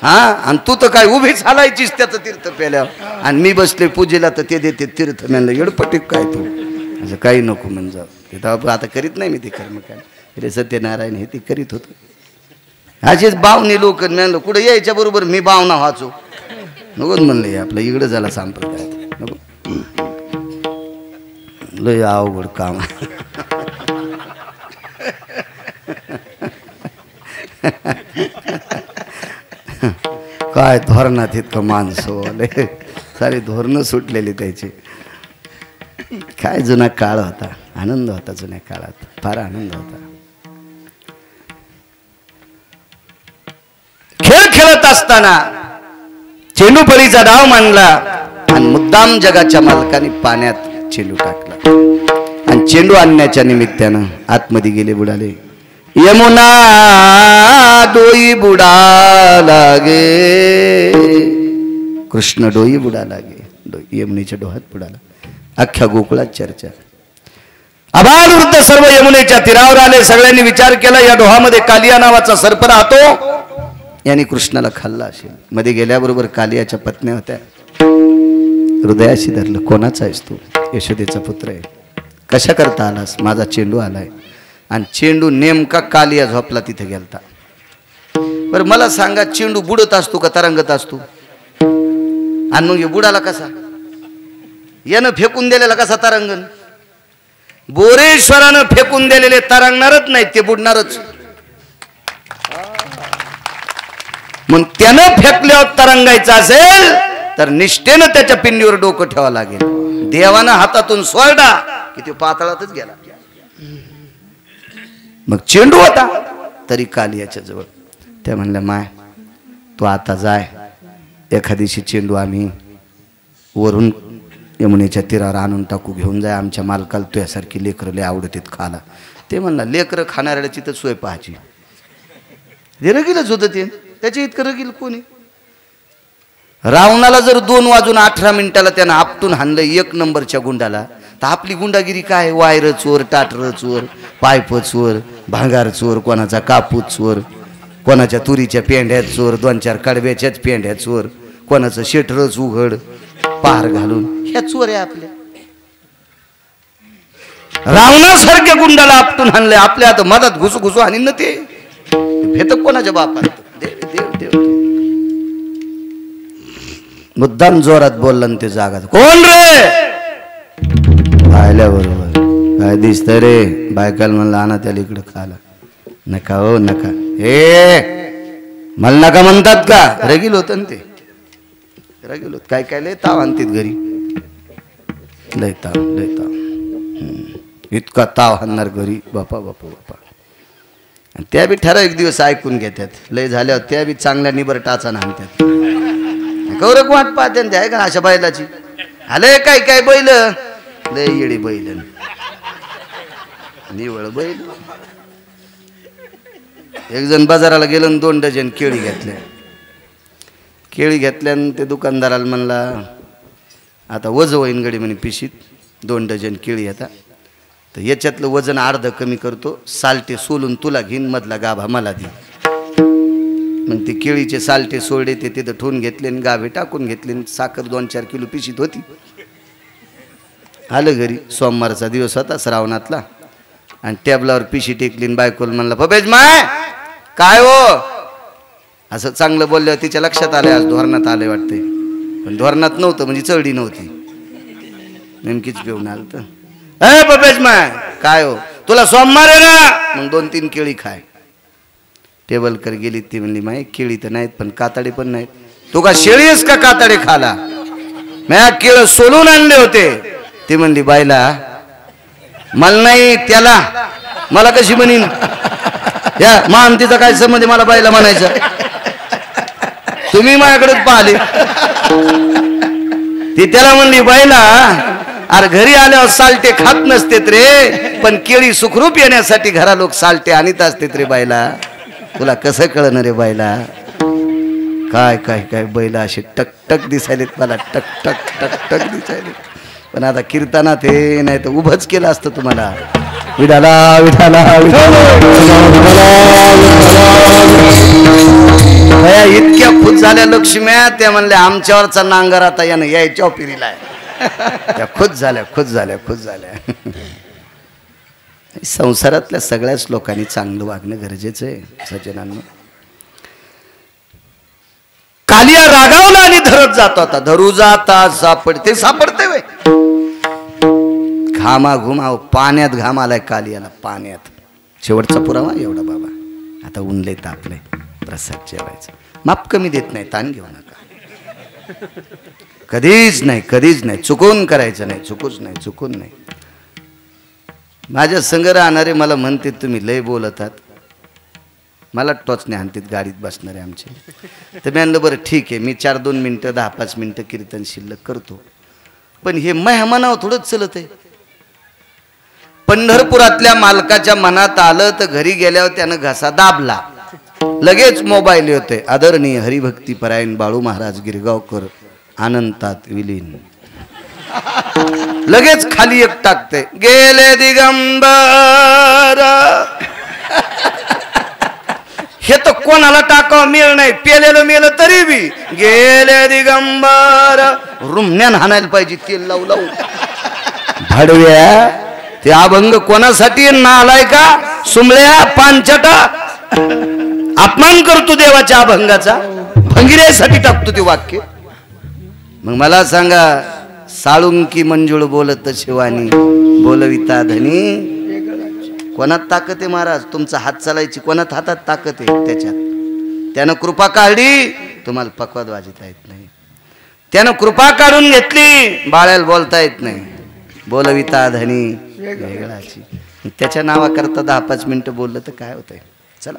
हा, आणि तू तर काय उभीच हालायचीस त्याचं तीर्थ पेल्यावर. आणि मी बसले पूजेला तर ते देते तीर्थ. म्हणलं येडपटीक काय तू, असं काही नको म्हणजे. तिथं आता करीत नाही मी ते कर्म. काय सत्यनारायण हे ते करीत होतो. असेच बावणी लोक. म्हणलं कुठं यायच्या बरोबर मी बावना वाचू नको म्हणलं. आपलं इकडं झाला संप्रदाय नको. लय अवघड काम. काय धोरणात इतकं माणसं सारी धोरणं सुटलेली त्याची. काय जुना काळ होता, आनंद होता जुन्या काळात, फार आनंद होता. खेळ खेळत असताना चेंडूपरीचा डाव मांडला आणि मुद्दाम जगाच्या मालकाने पाण्यात चेंडू टाकला. आणि चेंडू आणण्याच्या निमित्तानं आतमध्ये गेले, बुडाले. यमुना डोई बुडा लागे, कृष्ण डोई बुडा लागे. यमुनेच्या डोहात बुडाला. अख्ख्या गोकुळात चर्चा. आभाळ वृद्ध सर्व यमुनेच्या तीरावर आले. सगळ्यांनी विचार केला या डोहामध्ये कालिया नावाचा सर्प राहतो, याने कृष्णाला खाल्ला असेल. मध्ये गेल्याबरोबर कालियाच्या पत्न्या होत्या. हृदयाशी धरलं, कोणाचा आहेस तू? यशोदेचा पुत्र आहे. कशा करता आलास? माझा चेंडू आलाय. आणि चेंडू नेमका कालिया झोपला तिथे गेलता. बरं मला सांगा, चेंडू बुडत असतो का तरंगत असतो? आणि मग बुडाला कसा? यानं फेकून दिलेला कसा तरंगण? बोरेश्वरानं फेकून दिलेले तरंगणारच नाही, ते बुडणारच. मग त्यानं फेकल्यावर तरंगायचं असेल तर निष्ठेनं त्याच्या पिंडीवर डोकं ठेवावं लागेल. देवानं हातातून सोडला की तो पाताळातच गेला. मग चेंडू होता तरी कालियाच्या जवळ. त्या म्हणल्या, माय तू आता जाय, एखादीशी चेंडू आम्ही वरून यमुनेच्या तीरावर आणून टाकू, घेऊन जाय. आमच्या मालकाला तुझ्यासारखी लेकरं लय आवडतात खाला. ते म्हणला, लेकरं खाणाऱ्याची तर सोय पाहायची. ते रगीलच होतं ते, त्याच्या इतकं रगील कोणी. रावणाला जर 2:18 त्यानं आपटून हाणलं 1 नंबरच्या गुंडाला, तर आपली गुंडागिरी काय? वायर चोर, टाटर चोर, पायप चोर, भांगार चोर, कोणाचा कापूस चोर, कोणाच्या तुरीच्या पेंढ्यात चोर, 2-4 कडब्याच्याच पेंढ्यात चोर, कोणाचं शेटरच उघड पार घालून, ह्या चोर आहे आपल्या. रावणासारख्या गुंडाला आपटून हाणलंय, आपल्या आता मधात घुसू घुसू आणि न ते भेट कोणाच्या बापात. देव देव मुद्दाम जोरात बोलला ते जागा. कोण रे? पाहिल्याबरोबर काय दिसतंय रे? बायकाल म्हणलं आणा त्याला इकडं खाला. नका हो नका, हे मला नका म्हणतात का? रगील होत ना ते, रगील होत. काय काय लय ताव आणतात घरी, लय ताव लय ताव. इतका ताव आणणार घरी, बापा बापा बापा. आणि त्या बी ठराविक दिवस ऐकून घेतात, लय झाल्यावर त्या बी चांगल्या निबर टाचा आणतात. गौरव वाट पाहते ते आहे का अशा बैलाची? आले काय काय बैल, लय येडी बैल, निवळ बैल. एक जण बाजाराला गेलं 2 डझन केळी घेतल्या. केळी घेतल्यानं ते दुकानदाराला म्हणला, आता वजन होईन गडी म्हणे पिशीत, 2 डझन केळी आता, तर याच्यातलं वजन अर्ध कमी करतो, सालटे सोलून तुला घेईन, मधला गाभा मला दे. मग ते केळीचे सालटे सोडे ते तिथं ठेवून घेतले आणि गाभे टाकून घेतले. साखर 2-4 किलो पिशीत होती. आलं घरी, सोमवारचा दिवस होता श्रावणातला, आणि टेबलावर पिशी टेकली. बायकोल म्हणला, पपेज माय काय हो? असं चांगलं बोलल्यावर तिच्या लक्षात आलंय आज धोरणात आलंय वाटतंय, पण धोरणात नव्हतं म्हणजे चढी नव्हती, नेमकीच पिऊन आलं. तर ए पपेज माय काय हो? तुला सोमवार आहे ना, मग 2-3 केळी खाय. टेबल कर गेली. ती म्हणली, माय केळी तर नाहीत पण कातडे पण नाहीत. तू का शेळीस का कातडे खाला? म्या केळ सोलून आणले होते. ती म्हणली, बायला मला नाही, त्याला मला कशी म्हणीन? या मान तिचा काय संबंध मला बायला म्हणायचं? तुम्ही माझ्याकडेच पाहिले. ती त्याला म्हणली, बायला अरे घरी आल्यावर सालटे खात नसतेत रे, पण केळी सुखरूप येण्यासाठी घरा लोक सालटे आणीत असतेत रे बायला. तुला कसं कळणार रे बायला? काय काय काय बैला असे टकटक दिसायलेत मला, टकटक टकटक दिसायलेत. पण आता कीर्तनात हे नाही तर उभंच केलं असतं तुम्हाला. विठाला विठाला इतक्या खुश झाल्या लक्ष्म्या, त्या म्हणल्या आमच्यावरचा नांगर आता यानं यायच्या पिरीला आहे. त्या खुश झाल्या खुश झाल्या खुश झाल्या. संसारातल्या सगळ्याच लोकांनी चांगलं वागणं गरजेचं आहे सज्जनांनो. कालिया रागावला आणि धरत जातो. आता धरू जाता सापडते, सापडते वे घामा घुमाव, पाण्यात घाम आलाय कालियाला, पाण्यात. शेवटचा पुरावा एवढा बाबा. आता उनले तापले, प्रसाद जेवायचं. माप कमी देत नाही, ताण घेऊ नका. कधीच नाही, कधीच नाही. चुकून करायचं नाही, चुकूच नाही, चुकून नाही. माझ्या संग राहणारे मला म्हणते तुम्ही लय बोलतात, मला टोचणे आणतात गाडीत बसणारे आमचे. तर मी म्हणलं बरं ठीक आहे, मी 4-2 मिनटं 10-5 मिनटं कीर्तन शिल्लक करतो, पण हे मेहमानावर थोडंच चलत आहे. पंढरपुरातल्या मालकाच्या मनात आलं तर घरी गेल्यावर त्यानं घसा दाबला, लगेच मोबाईल येतोय, आदरणीय हरिभक्ती परायण बाळू महाराज गिरगावकर आनंतात विलीन. लगेच खाली एक टाकते, गेले दिगंबर. हे तर कोणाला टाकावं मेल नाही, पेलेलं मेलं तरी बी गेले दिगंबर. रुमण्यान हाणायला पाहिजे तेल लावू लावू. भाडव्या ते अभंग कोणासाठी नालाय का? सुमळ्या पांचटा अपमान करतो देवाच्या अभंगाचा, भंगिऱ्यासाठी टाकतो ते वाक्य. मग मला सांगा, साळुंकी मंजुळ बोलत शिवानी बोलविता धनी. कोणात ताकद आहे महाराज? तुमचा हात चालायची कोणात हातात ताकद आहे? त्याच्यात. त्यानं कृपा काढली, तुम्हाला पकवाद वाजता येत नाही. त्यानं कृपा काढून घेतली, बाळ्याला बोलता येत नाही. बोलविता धनी वेगळाची. त्याच्या नावाकरता 10-5 मिनिटं बोललं तर काय होतंय? चला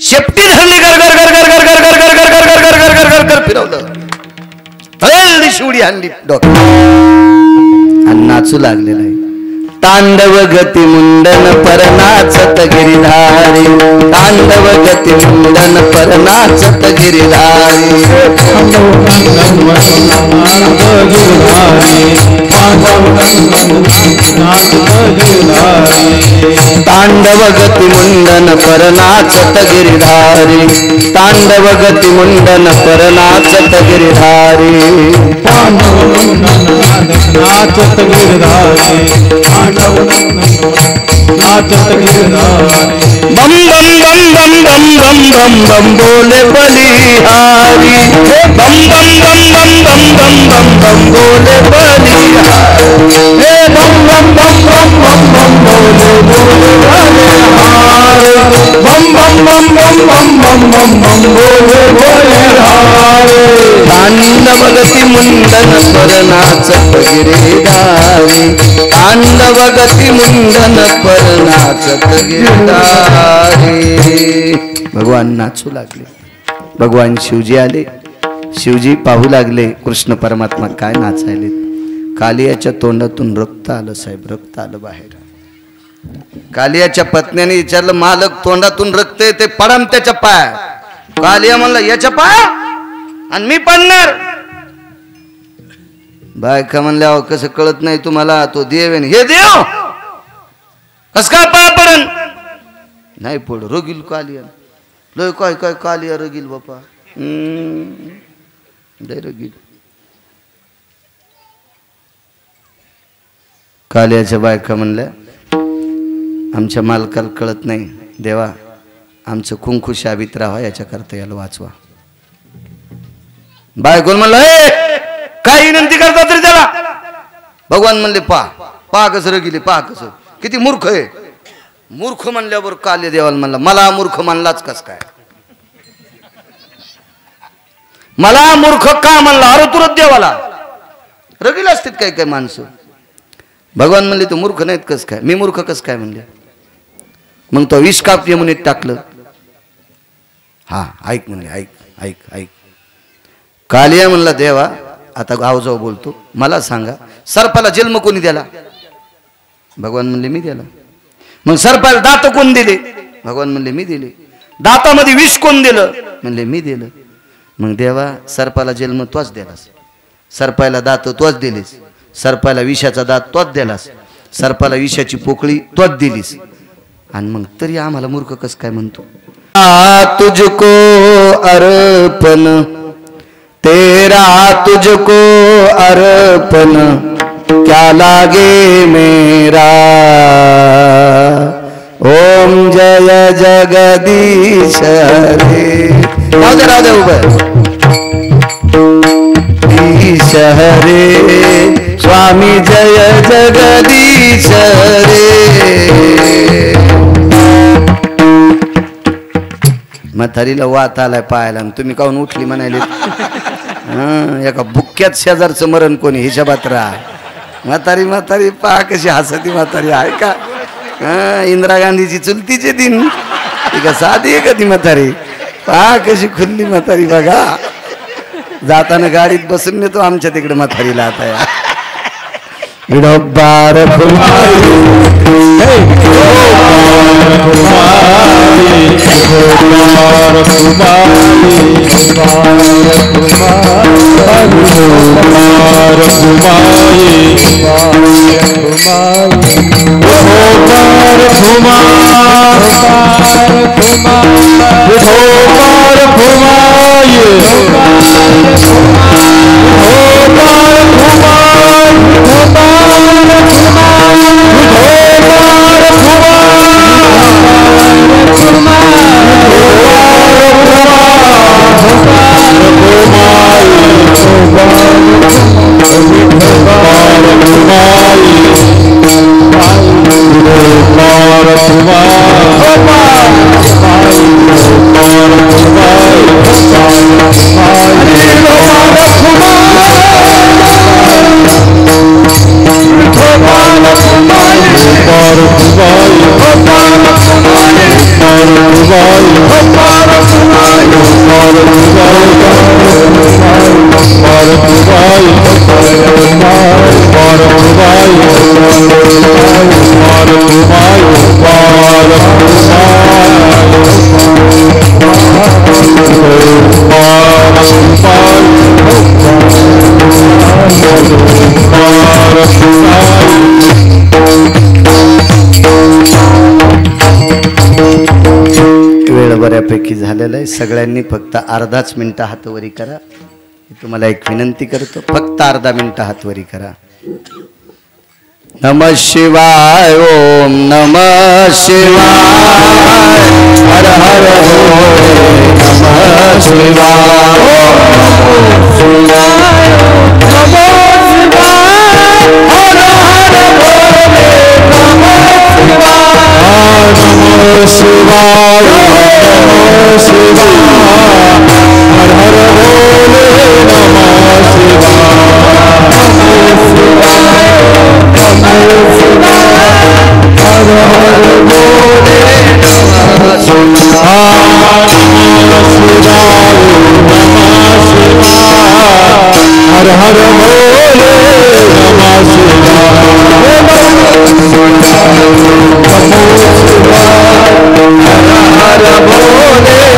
शेपटी धरली, गर गर गर गर गर गर गर गर गर गर गर गर गर गर गर फिरवलं, तळेल शिवडी आणली डोक्यात आणि नाचू लागलेला आहे. तांडव गती मुंडन परनाचत गिरिधारी तांडव गती मुंडन परनाचत गिरिधारी तांडव गती मुंडन परनाचत गिरिधारी तांडव गती मुंडन परनाचत गिरिधारी नाचत गिरधारी नाचत गिरधारी बम बम बम बम बम बम बम बम बोले बलिहारी बम बम बम बम बम बम बम बम बोले बलिहारी हे बम बम बम बम बम बम बोले बलिहारी बम बम बम बम बम बम बम बम बोले बलिहारी तांडव गती मुंडन परनाचत गिरिधारी तांडव गती मुंडन परनाचत गिरिधारी भगवान नाचू लागले भगवान शिवजी आले शिवजी पाहू लागले कृष्ण परमात्मा काय नाचायले कालियाच्या तोंडातून रक्त आलं साहेब रक्त आलं बाहेर कालियाच्या पत्नीने विचारलं मालक तोंडातून रक्त येते पडम त्याच्या पाय कालिया म्हणला याच्या पाय आणि मी पडणार बायका म्हणल्या कसं कळत नाही तुम्हाला तो देव आहे हे देव कस काय पाय पडन नाही पड रोगील कालिया लय काय काय कालिया रोगील बापा रोगील कालियाच्या बायका म्हणल्या आमच्या मालकाला कळत नाही देवा आमचं कुंकू शाबीत राहा याच्या करता याला वाचवा बायकोन म्हणलं काय विनंती करता तरी त्याला भगवान म्हणले पा कसं रगिले पा कसं किती मूर्ख आहे मूर्ख म्हणल्यावर काले देवाला म्हणला मला मूर्ख म्हणलाच कस काय मला मूर्ख का म्हणला अरे तुरंत देवाला रगील असतात काय काय माणसं भगवान म्हणले तू मूर्ख नाहीत कस काय मी मूर्ख कस काय म्हणले मग तो विष काप यमुनेत टाकलं हा ऐक म्हणले ऐक ऐक ऐक कालिया म्हणला देवा आता गाव जाऊ बोलतो मला सांगा सर्पाला जन्म कोणी दिला भगवान म्हणले मी दिला मग सर्पाला दात कोण दिले भगवान म्हणले मी दिले दातामध्ये विष कोण दिलं म्हणले मी दिलं मग देवा सर्पाला जन्म तोच दिलास सर्पाला दात तोच दिलीस सर्पाला विषाचा दात तोच दिलास सर्पाला विषाची पोकळी तोच दिलीस आणि मग तरी आम्हाला मूर्ख कस काय म्हणतो तुझको अर्पण तेरा तुझको अर्पण क्या लागे मेरा ओम जय जगदीश रे राहू दे उभं ईश हरे स्वामी जय जगदीश रे म्हातारीला वात आलाय पाहायला तुम्ही काहून उठली म्हणाले एका बुक्क्यात शेजारचं मरण कोणी हिशोबात राहा म्हातारी म्हातारी पहा कशी हसती म्हातारी आहे का इंदिरा गांधीची चुलतीचे दिन ती का साधी आहे का ती म्हातारी पहा कशी खुल्ली म्हातारी बघा जाताना गाडीत बसून नेतो आमच्या तिकडे म्हातारीला आता या डब्बार बऱ्यापैकी झालेलं आहे. सगळ्यांनी फक्त अर्धाच मिनिटं हातवरी करा. तुम्हाला एक विनंती करतो, फक्त अर्धा मिनिटं हातवरी करा. नमः शिवाय, ओम नमः शिवाय, हर हर भोले नमः शिवाय, ओम शिवाय, नमः शिवाय, हर हर भोले नमः शिवाय, नमः शिवाय, नमः शिवाय, हर हर भोले नमः शिवाय, हर हर भोले नमः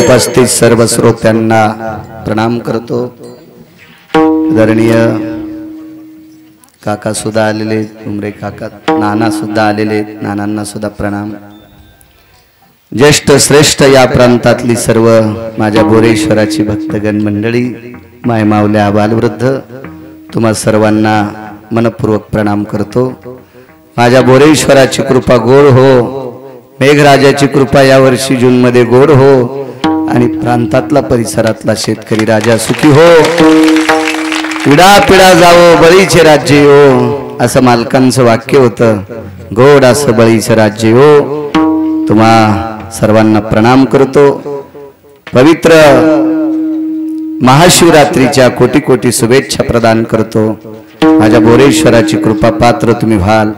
उपस्थित सर्व श्रोत्यांना प्रणाम करतो. आदरणीय काका सुद्धा आलेले, उमरे काका, नाना सुद्धा आलेले, नानांना सुद्धा प्रणाम. ज्येष्ठ श्रेष्ठ या प्रांतातली सर्व माझ्या बोरेश्वराची भक्तगण मंडळी, मायमावल्या बालवृद्ध, तुम्हा सर्वांना मनपूर्वक प्रणाम करतो. माझ्या बोरेश्वराची कृपा गोड हो, मेघराजाची कृपा यावर्षी जून मध्ये गोड हो, आणि प्रांतातला परिसरातला शेतकरी राजा सुखी हो, पिढा पिढा जावो बळीचे राज्य हो, असं मालकांचं वाक्य होतं. गोड असं बळीचं राज्य हो. तुम्हा सर्वांना प्रणाम करतो. पवित्र महाशिवरात्रीच्या कोटी कोटी शुभेच्छा प्रदान करतो. माझ्या बोरेश्वराची कृपा पात्र तुम्ही व्हाल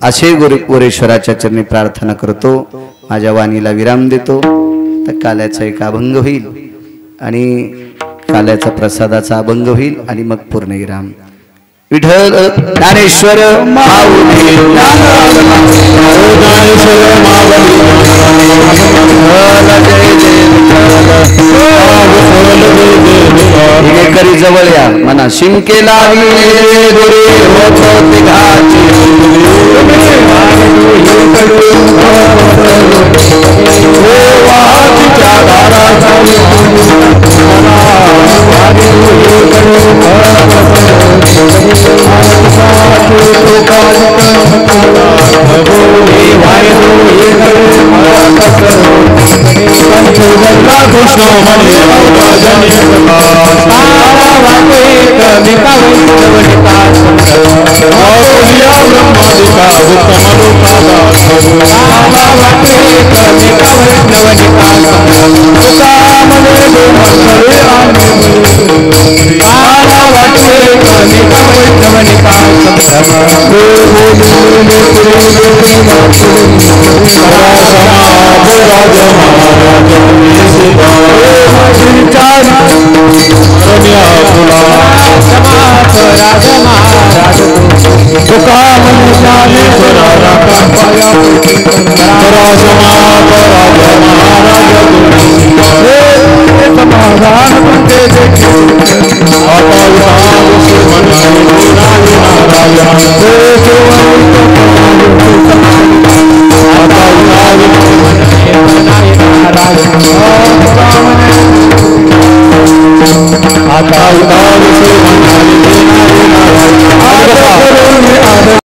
असे बोरेश्वराच्या चरणी प्रार्थना करतो. माझ्या वाणीला विराम देतो. तर काल्याचा एक अभंग होईल आणि काल्याचा प्रसादाचा अभंग होईल आणि मग पूर्ण विराम. विठ्ठल ज्ञानेश्वर माऊली करी जवळ या मना शिंकेला कृष्ण कनिका वैष्णवनिका अहोया ब्रह्मादिका उत्तम लोकादा आला वाटे कनिका वैष्णवनिका तुका मने मंगळे आम्ही आला वाटे कनिका वैष्णवनिका आता